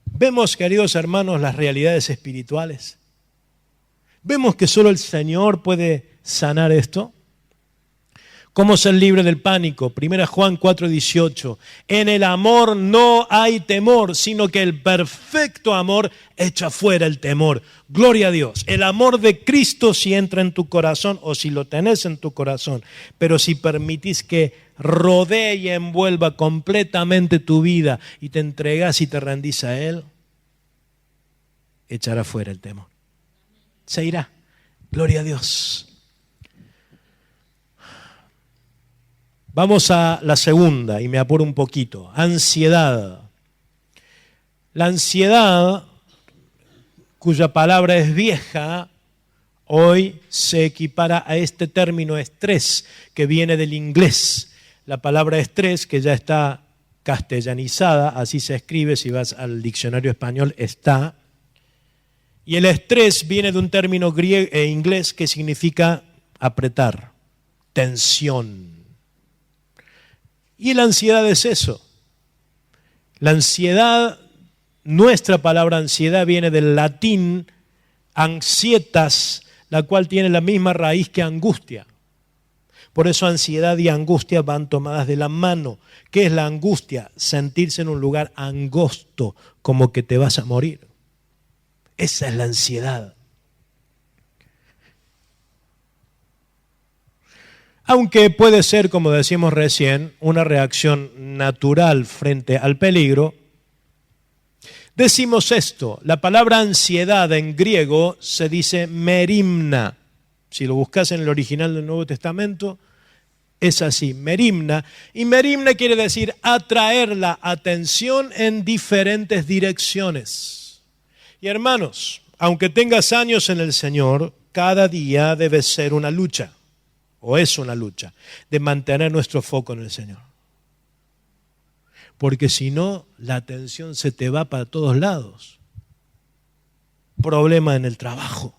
[SPEAKER 1] Vemos, queridos hermanos, las realidades espirituales. Vemos que solo el Señor puede sanar esto. ¿Cómo ser libre del pánico? 1 Juan 4:18. En el amor no hay temor, sino que el perfecto amor echa fuera el temor. Gloria a Dios. El amor de Cristo si entra en tu corazón o si lo tenés en tu corazón, pero si permitís que rodee y envuelva completamente tu vida y te entregás y te rendís a Él, echará fuera el temor. Se irá. Gloria a Dios. Vamos a la segunda, y me apuro un poquito. Ansiedad. La ansiedad, cuya palabra es vieja, hoy se equipara a este término estrés, que viene del inglés. La palabra estrés, que ya está castellanizada, así se escribe, si vas al diccionario español, está. Y el estrés viene de un término inglés que significa apretar, tensión. Y la ansiedad es eso. La ansiedad, nuestra palabra ansiedad viene del latín ansietas, la cual tiene la misma raíz que angustia. Por eso ansiedad y angustia van tomadas de la mano. ¿Qué es la angustia? Sentirse en un lugar angosto, como que te vas a morir. Esa es la ansiedad. Aunque puede ser, como decimos recién, una reacción natural frente al peligro, decimos esto, la palabra ansiedad en griego se dice merimna. Si lo buscas en el original del Nuevo Testamento, es así, merimna. Y merimna quiere decir atraer la atención en diferentes direcciones. Y hermanos, aunque tengas años en el Señor, cada día debe ser una lucha. O es una lucha de mantener nuestro foco en el Señor. Porque si no, la atención se te va para todos lados. Problema en el trabajo.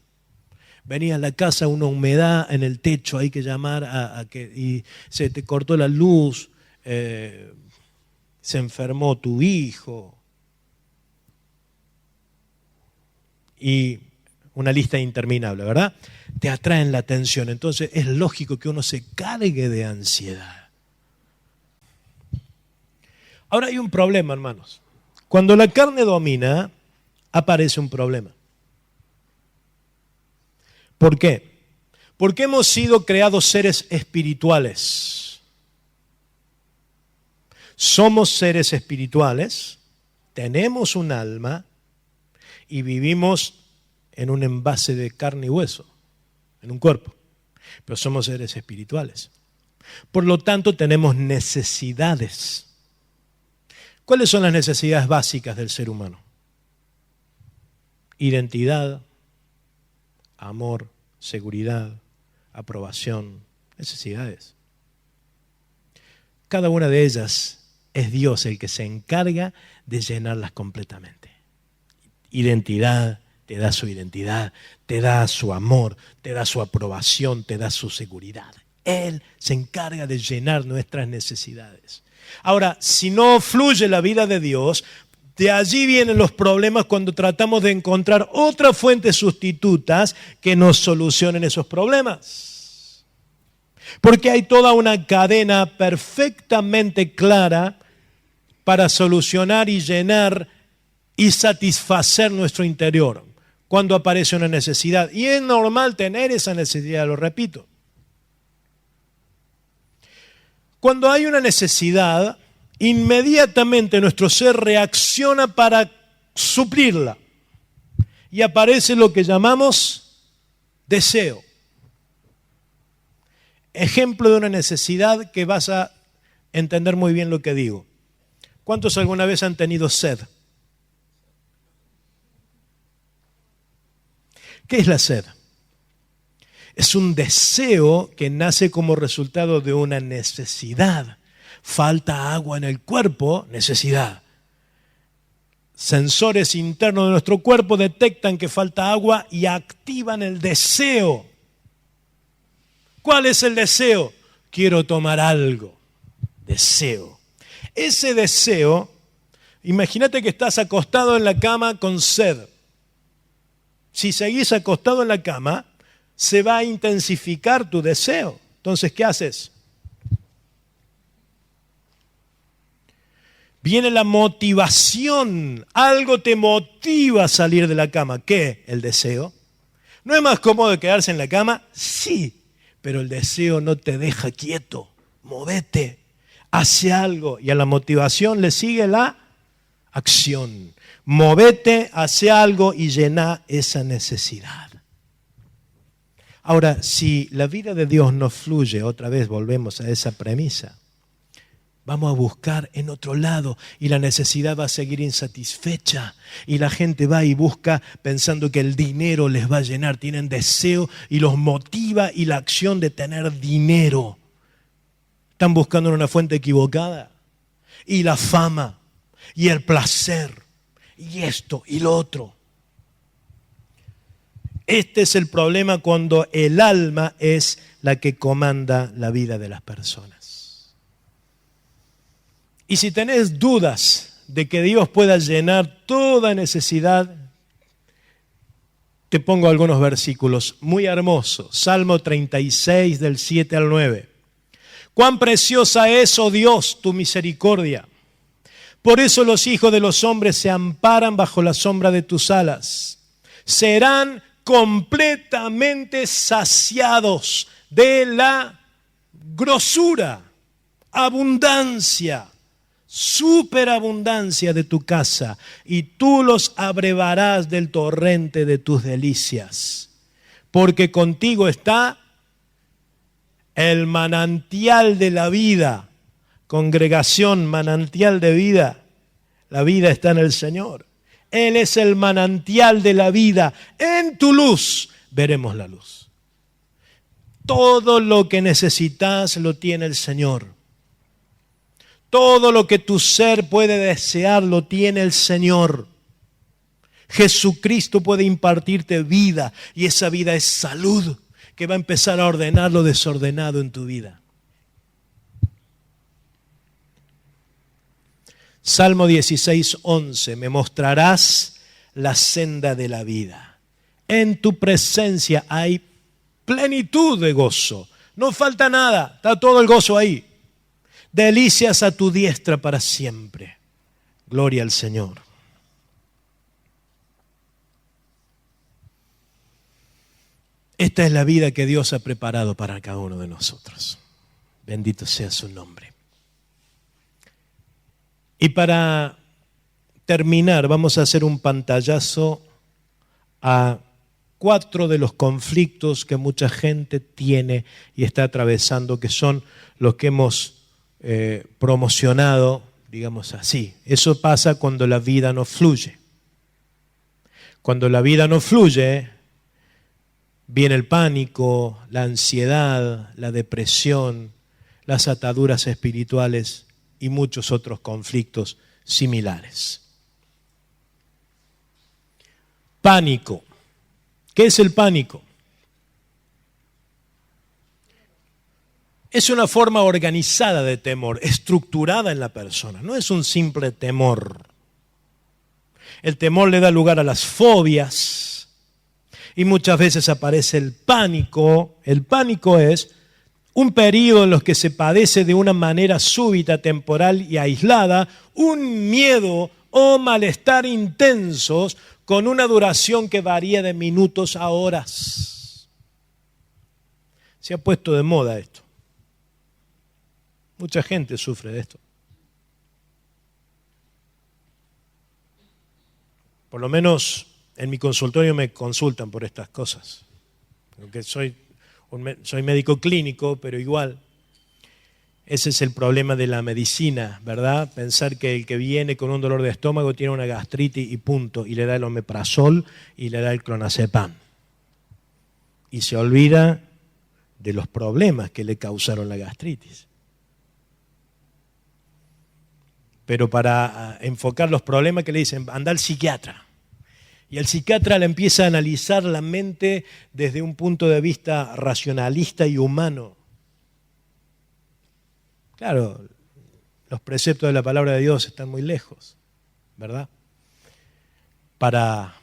[SPEAKER 1] Venía a la casa una humedad en el techo, hay que llamar y se te cortó la luz, se enfermó tu hijo. Y una lista interminable, ¿verdad? Te atraen la atención. Entonces es lógico que uno se cargue de ansiedad. Ahora hay un problema, hermanos. Cuando la carne domina, aparece un problema. ¿Por qué? Porque hemos sido creados seres espirituales. Somos seres espirituales, tenemos un alma y vivimos en un envase de carne y hueso, en un cuerpo. Pero somos seres espirituales. Por lo tanto, tenemos necesidades. ¿Cuáles son las necesidades básicas del ser humano? Identidad, amor, seguridad, aprobación, necesidades. Cada una de ellas es Dios el que se encarga de llenarlas completamente. Identidad, te da su identidad, te da su amor, te da su aprobación, te da su seguridad. Él se encarga de llenar nuestras necesidades. Ahora, si no fluye la vida de Dios, de allí vienen los problemas cuando tratamos de encontrar otras fuentes sustitutas que nos solucionen esos problemas. Porque hay toda una cadena perfectamente clara para solucionar y llenar y satisfacer nuestro interior cuando aparece una necesidad. Y es normal tener esa necesidad, lo repito. Cuando hay una necesidad, inmediatamente nuestro ser reacciona para suplirla. Y aparece lo que llamamos deseo. Ejemplo de una necesidad que vas a entender muy bien lo que digo. ¿Cuántos alguna vez han tenido sed? ¿Qué es la sed? Es un deseo que nace como resultado de una necesidad. Falta agua en el cuerpo, necesidad. Sensores internos de nuestro cuerpo detectan que falta agua y activan el deseo. ¿Cuál es el deseo? Quiero tomar algo. Deseo. Ese deseo, imagínate que estás acostado en la cama con sed. Si seguís acostado en la cama, se va a intensificar tu deseo. Entonces, ¿qué haces? Viene la motivación. Algo te motiva a salir de la cama. ¿Qué? El deseo. ¿No es más cómodo quedarse en la cama? Sí, pero el deseo no te deja quieto. Movete, hace algo. Y a la motivación le sigue la acción. Movete, hace algo y llena esa necesidad. Ahora, si la vida de Dios no fluye, otra vez volvemos a esa premisa, vamos a buscar en otro lado y la necesidad va a seguir insatisfecha y la gente va y busca pensando que el dinero les va a llenar, tienen deseo y los motiva y la acción de tener dinero. Están buscando una fuente equivocada y la fama y el placer y esto y lo otro. Este es el problema cuando el alma es la que comanda la vida de las personas. Y si tenés dudas de que Dios pueda llenar toda necesidad, te pongo algunos versículos muy hermosos. Salmo 36 del 7 al 9. Cuán preciosa es, oh Dios, tu misericordia. Por eso los hijos de los hombres se amparan bajo la sombra de tus alas. Serán completamente saciados de la grosura, abundancia, superabundancia de tu casa, y tú los abrevarás del torrente de tus delicias, porque contigo está el manantial de la vida. Congregación, manantial de vida. La vida está en el Señor. Él es el manantial de la vida. En tu luz veremos la luz. Todo lo que necesitas lo tiene el Señor. Todo lo que tu ser puede desear lo tiene el Señor. Jesucristo puede impartirte vida y esa vida es salud que va a empezar a ordenar lo desordenado en tu vida. Salmo 16:11, me mostrarás la senda de la vida. En tu presencia hay plenitud de gozo. No falta nada, está todo el gozo ahí. Delicias a tu diestra para siempre. Gloria al Señor. Esta es la vida que Dios ha preparado para cada uno de nosotros. Bendito sea su nombre. Y para terminar, vamos a hacer un pantallazo a 4 de los conflictos que mucha gente tiene y está atravesando, que son los que hemos promocionado, digamos así. Eso pasa cuando la vida no fluye. Cuando la vida no fluye, viene el pánico, la ansiedad, la depresión, las ataduras espirituales y muchos otros conflictos similares. Pánico. ¿Qué es el pánico? Es una forma organizada de temor, estructurada en la persona. No es un simple temor. El temor le da lugar a las fobias y muchas veces aparece el pánico. El pánico es un periodo en los que se padece de una manera súbita, temporal y aislada, un miedo o malestar intensos con una duración que varía de minutos a horas. Se ha puesto de moda esto. Mucha gente sufre de esto. Por lo menos en mi consultorio me consultan por estas cosas. Aunque soy médico clínico, pero igual. Ese es el problema de la medicina, ¿verdad? Pensar que el que viene con un dolor de estómago tiene una gastritis y punto, y le da el omeprazol y le da el clonazepam. Y se olvida de los problemas que le causaron la gastritis. Pero para enfocar los problemas que le dicen, anda al psiquiatra. Y el psiquiatra le empieza a analizar la mente desde un punto de vista racionalista y humano. Claro, los preceptos de la palabra de Dios están muy lejos, ¿verdad? Para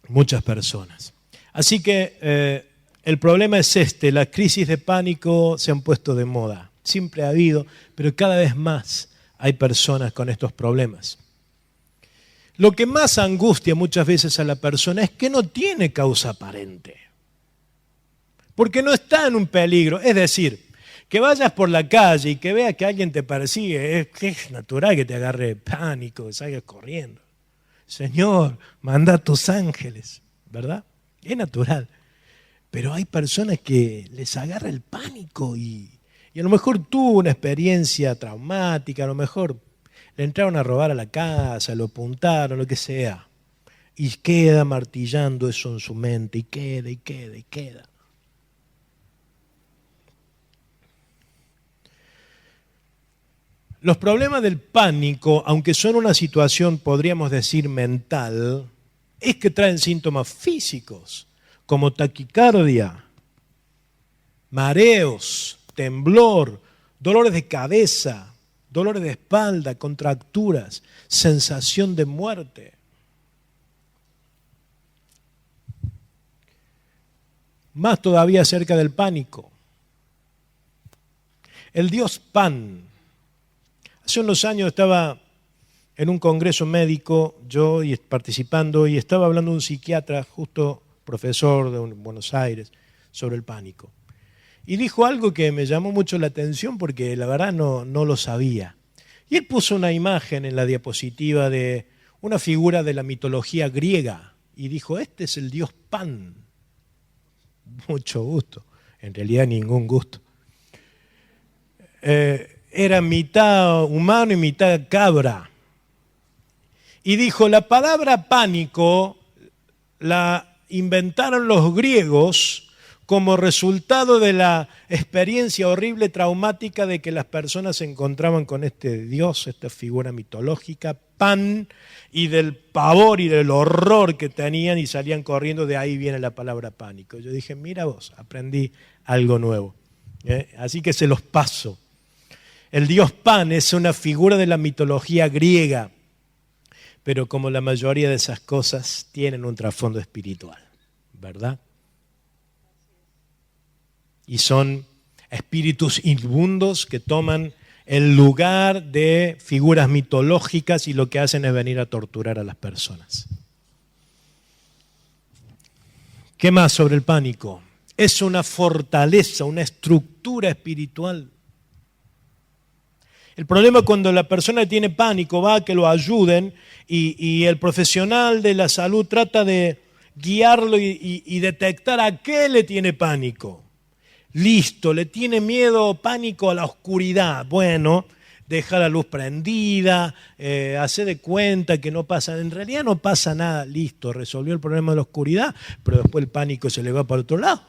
[SPEAKER 1] muchas personas. Así que el problema es este, las crisis de pánico se han puesto de moda. Siempre ha habido, pero cada vez más hay personas con estos problemas. Lo que más angustia muchas veces a la persona es que no tiene causa aparente, porque no está en un peligro. Es decir, que vayas por la calle y que veas que alguien te persigue, es natural que te agarre pánico, que salgas corriendo. Señor, manda a tus ángeles, ¿verdad? Es natural. Pero hay personas que les agarra el pánico y a lo mejor tuvo una experiencia traumática, a lo mejor le entraron a robar a la casa, lo apuntaron, lo que sea. Y queda martillando eso en su mente, y queda, y queda, y queda. Los problemas del pánico, aunque son una situación, podríamos decir, mental, es que traen síntomas físicos, como taquicardia, mareos, temblor, dolores de cabeza, dolores de espalda, contracturas, sensación de muerte. Más todavía acerca del pánico. El dios Pan. Hace unos años estaba en un congreso médico, yo participando, y estaba hablando un psiquiatra, justo profesor de Buenos Aires, sobre el pánico. Y dijo algo que me llamó mucho la atención porque la verdad no lo sabía. Y él puso una imagen en la diapositiva de una figura de la mitología griega y dijo, este es el dios Pan. Mucho gusto, en realidad ningún gusto. Era mitad humano y mitad cabra. Y dijo, la palabra pánico la inventaron los griegos como resultado de la experiencia horrible, traumática de que las personas se encontraban con este dios, esta figura mitológica, Pan, y del pavor y del horror que tenían y salían corriendo, de ahí viene la palabra pánico. Yo dije, mira vos, aprendí algo nuevo. Así que se los paso. El dios Pan es una figura de la mitología griega, pero como la mayoría de esas cosas tienen un trasfondo espiritual, ¿verdad? Y son espíritus inmundos que toman el lugar de figuras mitológicas y lo que hacen es venir a torturar a las personas. ¿Qué más sobre el pánico? Es una fortaleza, una estructura espiritual. El problema es cuando la persona tiene pánico, va a que lo ayuden y el profesional de la salud trata de guiarlo y detectar a qué le tiene pánico. Listo, le tiene miedo o pánico a la oscuridad. Bueno, deja la luz prendida, hace de cuenta que no pasa, en realidad no pasa nada. Listo, resolvió el problema de la oscuridad, pero después el pánico se le va para otro lado.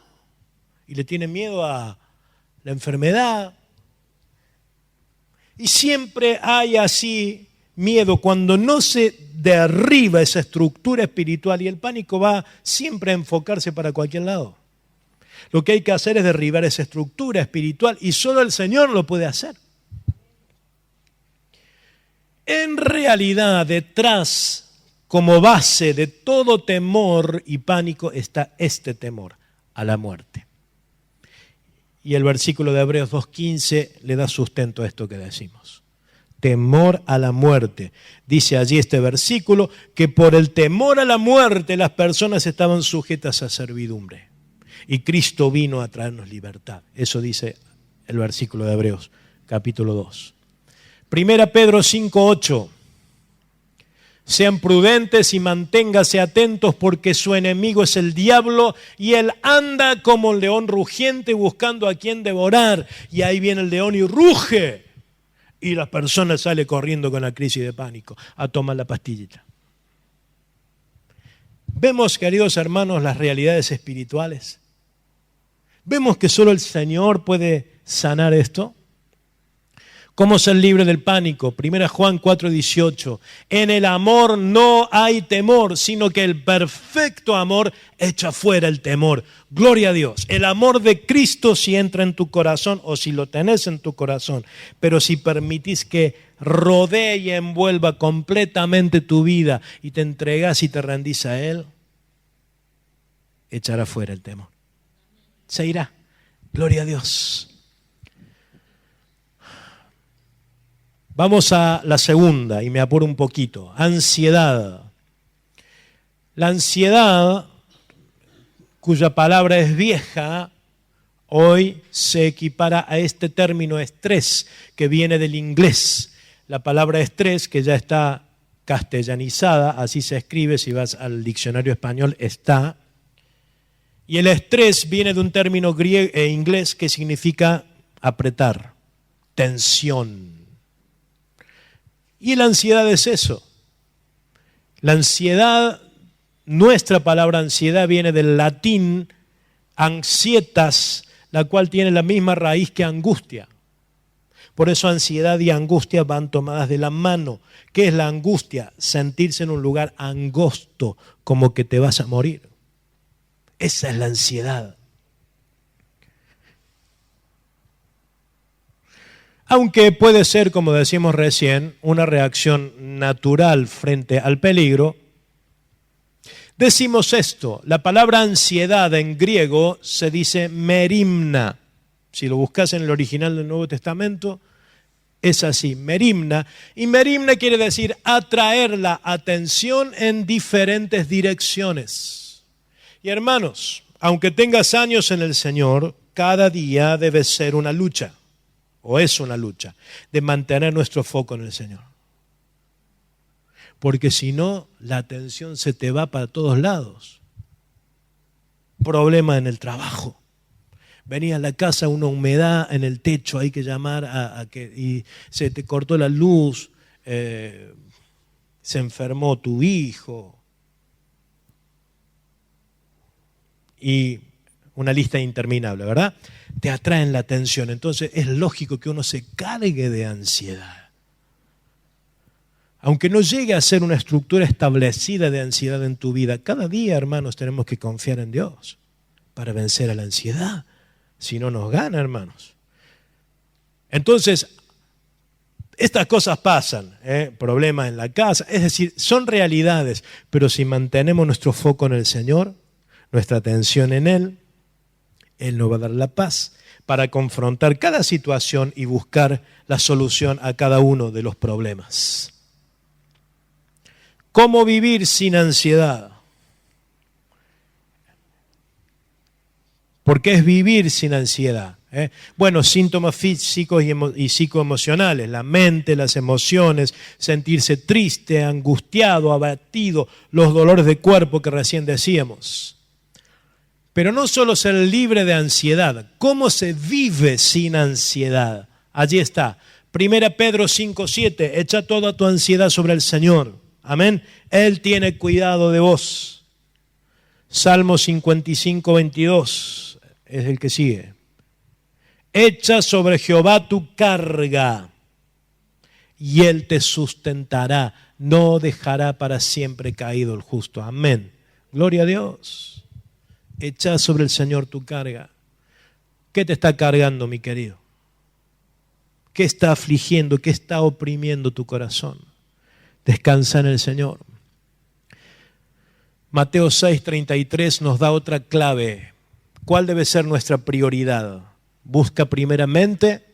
[SPEAKER 1] Y le tiene miedo a la enfermedad. Y siempre hay así miedo cuando no se derriba esa estructura espiritual y el pánico va siempre a enfocarse para cualquier lado. Lo que hay que hacer es derribar esa estructura espiritual y solo el Señor lo puede hacer. En realidad, detrás, como base de todo temor y pánico, está este temor a la muerte. Y el versículo de Hebreos 2:15 le da sustento a esto que decimos. Temor a la muerte. Dice allí este versículo que por el temor a la muerte las personas estaban sujetas a servidumbre. Y Cristo vino a traernos libertad. Eso dice el versículo de Hebreos, capítulo 2. Primera Pedro 5:8. Sean prudentes y manténganse atentos porque su enemigo es el diablo y él anda como un león rugiente buscando a quien devorar. Y ahí viene el león y ruge. Y la persona sale corriendo con la crisis de pánico a tomar la pastillita. Vemos, queridos hermanos, las realidades espirituales. Vemos que solo el Señor puede sanar esto. ¿Cómo ser libre del pánico? 1 Juan 4:18. En el amor no hay temor, sino que el perfecto amor echa fuera el temor. Gloria a Dios. El amor de Cristo si entra en tu corazón o si lo tenés en tu corazón. Pero si permitís que rodee y envuelva completamente tu vida y te entregas y te rendís a Él, echará fuera el temor. Se irá. Gloria a Dios. Vamos a la segunda, y me apuro un poquito. Ansiedad. La ansiedad, cuya palabra es vieja, hoy se equipara a este término estrés, que viene del inglés. La palabra estrés, que ya está castellanizada, así se escribe, si vas al diccionario español, está. Y el estrés viene de un término inglés que significa apretar, tensión. Y la ansiedad es eso. La ansiedad, nuestra palabra ansiedad viene del latín ansietas, la cual tiene la misma raíz que angustia. Por eso ansiedad y angustia van tomadas de la mano. ¿Qué es la angustia? Sentirse en un lugar angosto, como que te vas a morir. Esa es la ansiedad. Aunque puede ser, como decimos recién, una reacción natural frente al peligro, decimos esto, la palabra ansiedad en griego se dice merimna. Si lo buscas en el original del Nuevo Testamento, es así, merimna. Y merimna quiere decir atraer la atención en diferentes direcciones. Y hermanos, aunque tengas años en el Señor, cada día debe ser una lucha. O es una lucha de mantener nuestro foco en el Señor. Porque si no, la atención se te va para todos lados. Problema en el trabajo. Venía a la casa una humedad en el techo, hay que llamar y se te cortó la luz, se enfermó tu hijo. Y una lista interminable, ¿verdad? Te atraen la atención. Entonces es lógico que uno se cargue de ansiedad. Aunque no llegue a ser una estructura establecida de ansiedad en tu vida, cada día, hermanos, tenemos que confiar en Dios para vencer a la ansiedad. Si no nos gana, hermanos. Entonces, estas cosas pasan, problemas en la casa, es decir, son realidades, pero si mantenemos nuestro foco en el Señor, nuestra atención en Él, Él nos va a dar la paz para confrontar cada situación y buscar la solución a cada uno de los problemas. ¿Cómo vivir sin ansiedad? porque es vivir sin ansiedad. Bueno, síntomas físicos y psicoemocionales, la mente, las emociones, sentirse triste, angustiado, abatido, los dolores de cuerpo que recién decíamos. Pero no solo ser libre de ansiedad, ¿cómo se vive sin ansiedad? Allí está, 1 Pedro 5:7, echa toda tu ansiedad sobre el Señor. Amén. Él tiene cuidado de vos. Salmo 55:22 es el que sigue. Echa sobre Jehová tu carga y Él te sustentará. No dejará para siempre caído el justo. Amén. Gloria a Dios. Echa sobre el Señor tu carga. ¿Qué te está cargando, mi querido? ¿Qué está afligiendo? ¿Qué está oprimiendo tu corazón? Descansa en el Señor. Mateo 6:33 nos da otra clave. ¿Cuál debe ser nuestra prioridad? Busca primeramente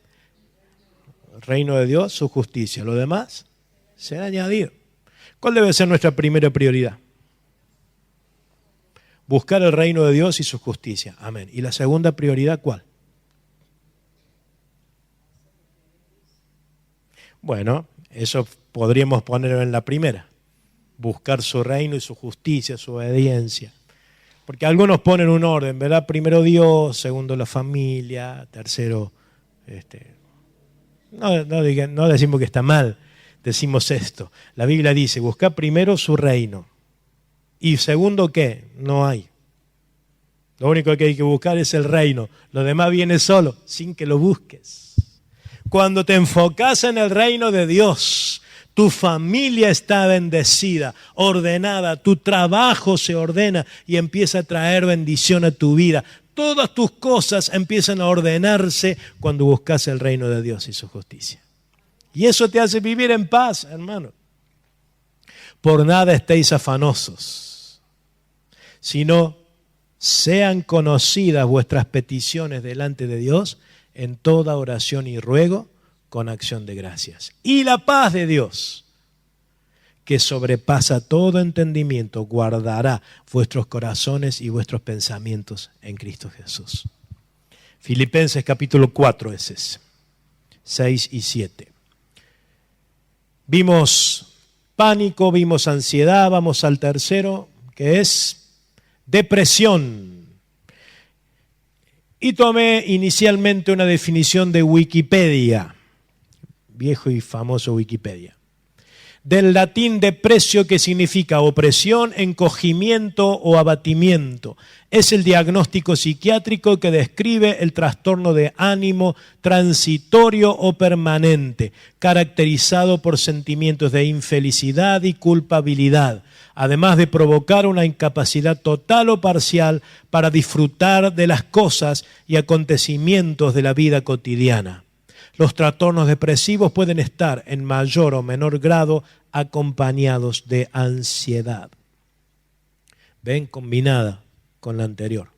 [SPEAKER 1] el reino de Dios, su justicia. Lo demás será añadido. ¿Cuál debe ser nuestra primera prioridad? Buscar el reino de Dios y su justicia. Amén. ¿Y la segunda prioridad cuál? Bueno, eso podríamos ponerlo en la primera. Buscar su reino y su justicia, su obediencia. Porque algunos ponen un orden, ¿verdad? Primero Dios, segundo la familia, tercero, no decimos que está mal, decimos esto. La Biblia dice, busca primero su reino. ¿Y segundo qué? No hay. Lo único que hay que buscar es el reino. Lo demás viene solo, sin que lo busques. Cuando te enfocas en el reino de Dios, tu familia está bendecida, ordenada, tu trabajo se ordena y empieza a traer bendición a tu vida. Todas tus cosas empiezan a ordenarse cuando buscas el reino de Dios y su justicia. Y eso te hace vivir en paz, hermano. Por nada estéis afanosos, sino sean conocidas vuestras peticiones delante de Dios en toda oración y ruego, con acción de gracias. Y la paz de Dios, que sobrepasa todo entendimiento, guardará vuestros corazones y vuestros pensamientos en Cristo Jesús. Filipenses capítulo 4 es ese, 6 y 7. Vimos pánico, vimos ansiedad, vamos al tercero, que es depresión. Y tomé inicialmente una definición de Wikipedia, viejo y famoso Wikipedia. Del latín depresio, que significa opresión, encogimiento o abatimiento. Es el diagnóstico psiquiátrico que describe el trastorno de ánimo transitorio o permanente, caracterizado por sentimientos de infelicidad y culpabilidad, además de provocar una incapacidad total o parcial para disfrutar de las cosas y acontecimientos de la vida cotidiana. Los trastornos depresivos pueden estar en mayor o menor grado acompañados de ansiedad. ¿Ven? Combinada con la anterior.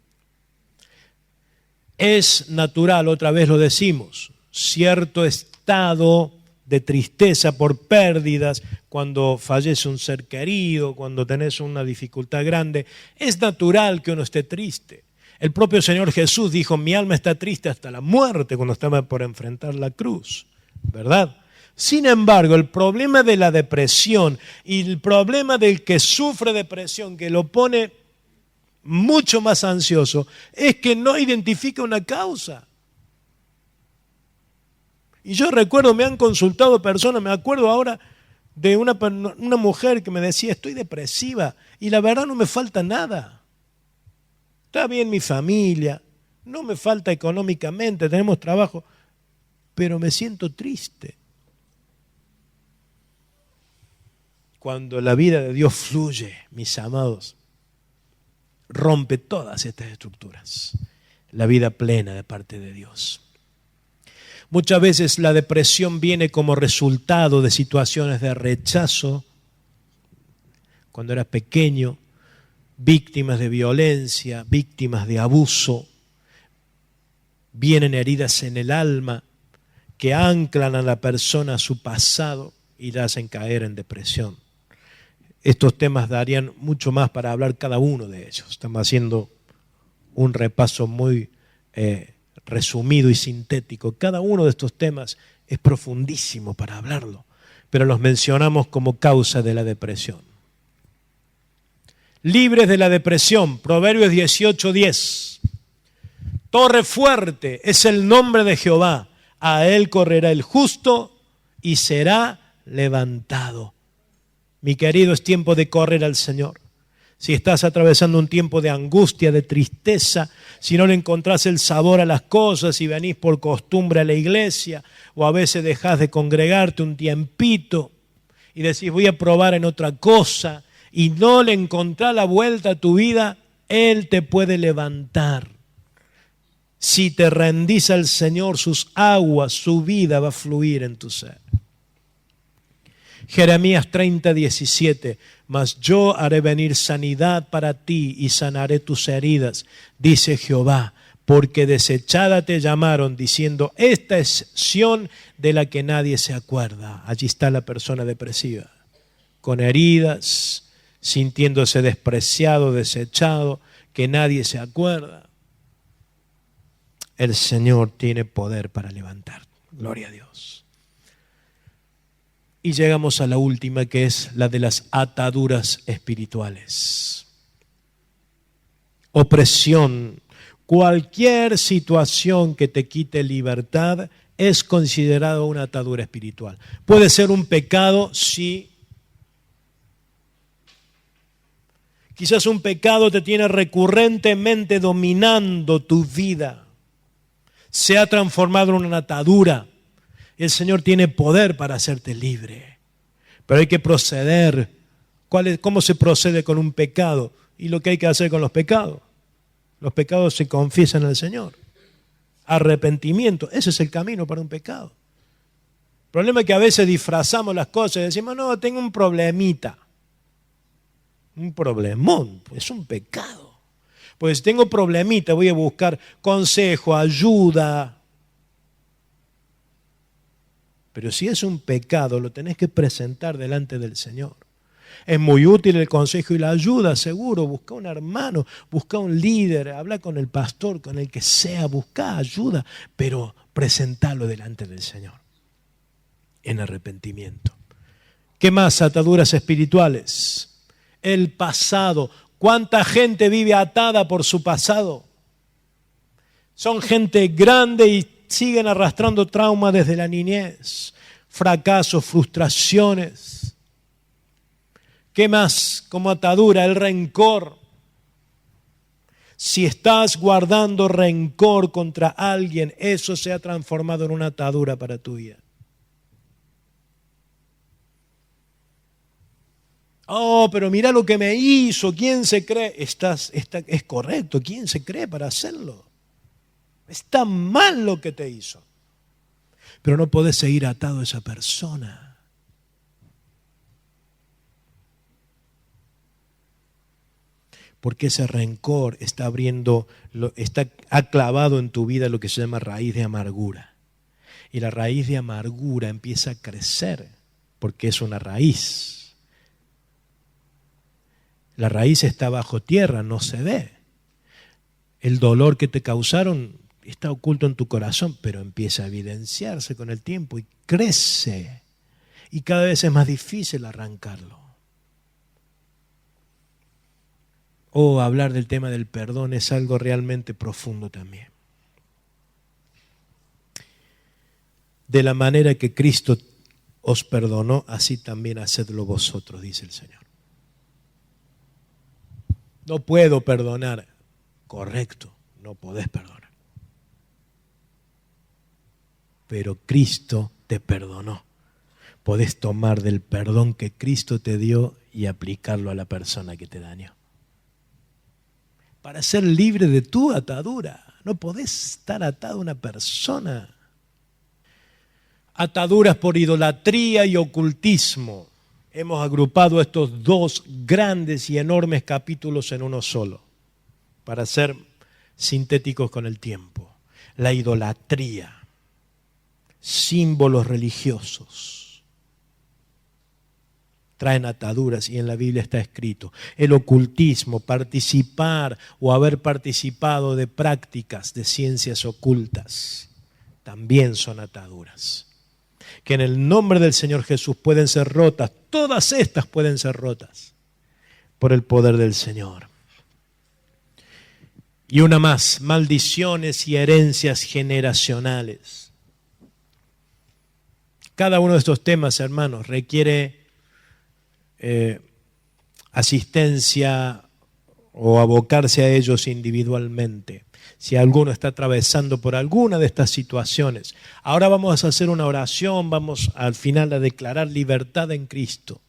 [SPEAKER 1] Es natural, otra vez lo decimos, cierto estado de tristeza por pérdidas, cuando fallece un ser querido, cuando tenés una dificultad grande. Es natural que uno esté triste. El propio Señor Jesús dijo, mi alma está triste hasta la muerte cuando estaba por enfrentar la cruz, ¿verdad? Sin embargo, el problema de la depresión y el problema del que sufre depresión, que lo pone mucho más ansioso, es que no identifica una causa. Y yo recuerdo, me han consultado personas, me acuerdo ahora de una mujer que me decía, estoy depresiva y la verdad no me falta nada. Está bien mi familia, no me falta económicamente, tenemos trabajo, pero me siento triste. Cuando la vida de Dios fluye, mis amados, rompe todas estas estructuras. La vida plena de parte de Dios. Muchas veces la depresión viene como resultado de situaciones de rechazo. Cuando eras pequeño, víctimas de violencia, víctimas de abuso, vienen heridas en el alma que anclan a la persona a su pasado y la hacen caer en depresión. Estos temas darían mucho más para hablar cada uno de ellos. Estamos haciendo un repaso muy resumido y sintético. Cada uno de estos temas es profundísimo para hablarlo, pero los mencionamos como causa de la depresión. Libres de la depresión, Proverbios 18:10. Torre fuerte es el nombre de Jehová, a él correrá el justo y será levantado. Mi querido, es tiempo de correr al Señor. Si estás atravesando un tiempo de angustia, de tristeza, si no le encontrás el sabor a las cosas, si venís por costumbre a la iglesia, o a veces dejás de congregarte un tiempito y decís voy a probar en otra cosa, y no le encontrás la vuelta a tu vida, Él te puede levantar. Si te rendís al Señor, sus aguas, su vida va a fluir en tu ser. Jeremías 30:17, mas yo haré venir sanidad para ti y sanaré tus heridas, dice Jehová, porque desechada te llamaron, diciendo, esta es Sión de la que nadie se acuerda. Allí está la persona depresiva, con heridas, sintiéndose despreciado, desechado, que nadie se acuerda. El Señor tiene poder para levantar. Gloria a Dios. Y llegamos a la última, que es la de las ataduras espirituales. Opresión. Cualquier situación que te quite libertad es considerado una atadura espiritual. Puede ser un pecado, sí. Quizás un pecado te tiene recurrentemente dominando tu vida. Se ha transformado en una atadura. El Señor tiene poder para hacerte libre. Pero hay que proceder. ¿Cómo se procede con un pecado? Y lo que hay que hacer con los pecados. Los pecados se confiesan al Señor. Arrepentimiento. Ese es el camino para un pecado. El problema es que a veces disfrazamos las cosas y decimos, no, tengo un problemita. Un problemón. Es un pecado. Pues si tengo problemita, voy a buscar consejo, ayuda. Pero si es un pecado, lo tenés que presentar delante del Señor. Es muy útil el consejo y la ayuda, seguro. Busca un hermano, busca un líder, habla con el pastor, con el que sea, busca ayuda, pero presentalo delante del Señor en arrepentimiento. ¿Qué más? Ataduras espirituales. El pasado. ¿Cuánta gente vive atada por su pasado? Son gente grande y siguen arrastrando traumas desde la niñez, fracasos, frustraciones. ¿Qué más? Como atadura, el rencor. Si estás guardando rencor contra alguien, eso se ha transformado en una atadura para tu vida. Oh, pero mira lo que me hizo, ¿quién se cree? Es correcto, ¿quién se cree para hacerlo? Está mal lo que te hizo. Pero no podés seguir atado a esa persona. Porque ese rencor ha clavado en tu vida lo que se llama raíz de amargura. Y la raíz de amargura empieza a crecer porque es una raíz. La raíz está bajo tierra, no se ve. El dolor que te causaron está oculto en tu corazón, pero empieza a evidenciarse con el tiempo y crece. Y cada vez es más difícil arrancarlo. Hablar del tema del perdón es algo realmente profundo también. De la manera que Cristo os perdonó, así también hacedlo vosotros, dice el Señor. No puedo perdonar. Correcto, no podés perdonar. Pero Cristo te perdonó. Podés tomar del perdón que Cristo te dio y aplicarlo a la persona que te dañó. Para ser libre de tu atadura. No podés estar atado a una persona. Ataduras por idolatría y ocultismo. Hemos agrupado estos dos grandes y enormes capítulos en uno solo, para ser sintéticos con el tiempo. La idolatría, símbolos religiosos, traen ataduras y en la Biblia está escrito. El ocultismo, participar o haber participado de prácticas de ciencias ocultas, también son ataduras. Que en el nombre del Señor Jesús pueden ser rotas, todas estas pueden ser rotas por el poder del Señor. Y una más, maldiciones y herencias generacionales. Cada uno de estos temas, hermanos, requiere asistencia o abocarse a ellos individualmente. Si alguno está atravesando por alguna de estas situaciones, ahora vamos a hacer una oración, vamos al final a declarar libertad en Cristo.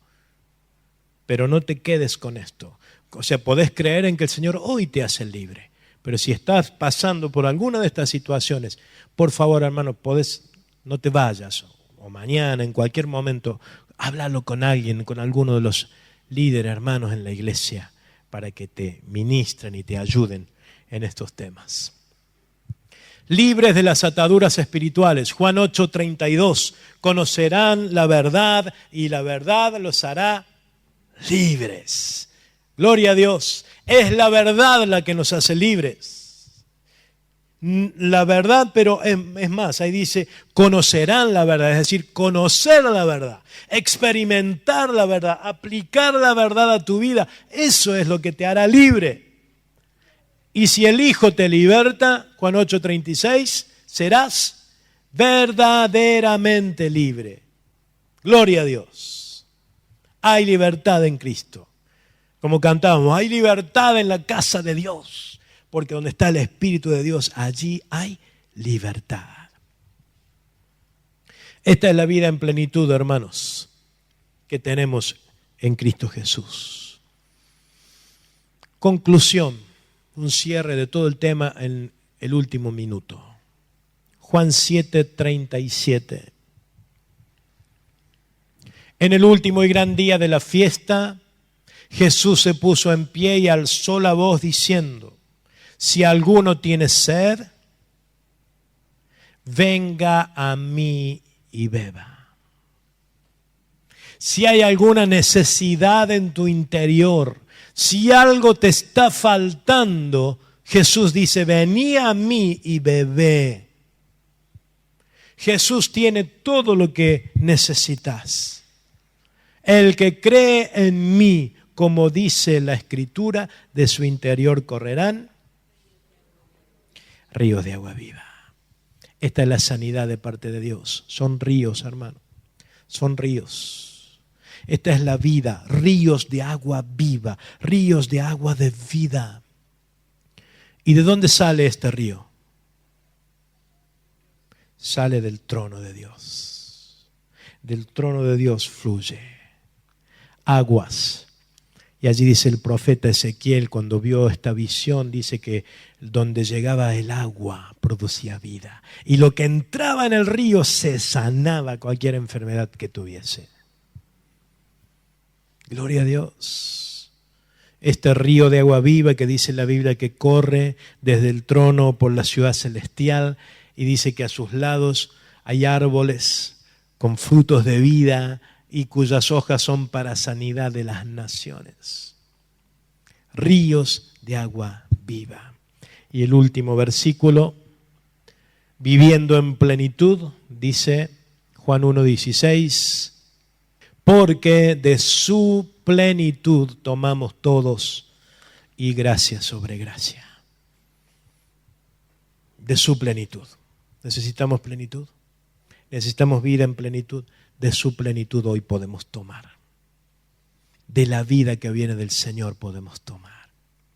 [SPEAKER 1] Pero no te quedes con esto. O sea, podés creer en que el Señor hoy te hace libre. Pero si estás pasando por alguna de estas situaciones, por favor, hermano, no te vayas. O mañana, en cualquier momento, háblalo con alguien, con alguno de los líderes, hermanos en la iglesia, para que te ministren y te ayuden en estos temas. Libres de las ataduras espirituales. Juan 8:32. Conocerán la verdad y la verdad los hará libres. Gloria a Dios. Es la verdad la que nos hace libres. La verdad, pero es más, ahí dice, conocerán la verdad, es decir, conocer la verdad, experimentar la verdad, aplicar la verdad a tu vida, eso es lo que te hará libre. Y si el Hijo te liberta, Juan 8:36, serás verdaderamente libre. Gloria a Dios. Hay libertad en Cristo. Como cantábamos, hay libertad en la casa de Dios, porque donde está el Espíritu de Dios, allí hay libertad. Esta es la vida en plenitud, hermanos, que tenemos en Cristo Jesús. Conclusión, un cierre de todo el tema en el último minuto. Juan 7:37. En el último y gran día de la fiesta, Jesús se puso en pie y alzó la voz diciendo, si alguno tiene sed, venga a mí y beba. Si hay alguna necesidad en tu interior, si algo te está faltando, Jesús dice, vení a mí y bebé. Jesús tiene todo lo que necesitas. El que cree en mí, como dice la Escritura, de su interior correrán ríos de agua viva. Esta es la sanidad de parte de Dios. Son ríos, hermano. Son ríos. Esta es la vida. Ríos de agua viva. Ríos de agua de vida. ¿Y de dónde sale este río? Sale del trono de Dios. Del trono de Dios fluye aguas. Y allí dice el profeta Ezequiel, cuando vio esta visión, dice que donde llegaba el agua producía vida. Y lo que entraba en el río se sanaba cualquier enfermedad que tuviese. Gloria a Dios. Este río de agua viva que dice la Biblia que corre desde el trono por la ciudad celestial y dice que a sus lados hay árboles con frutos de vida y cuyas hojas son para sanidad de las naciones. Ríos de agua viva. Y el último versículo, viviendo en plenitud, dice Juan 1:16, porque de su plenitud tomamos todos y gracia sobre gracia. De su plenitud. ¿Necesitamos plenitud? Necesitamos vida en plenitud. De su plenitud hoy podemos tomar. De la vida que viene del Señor podemos tomar.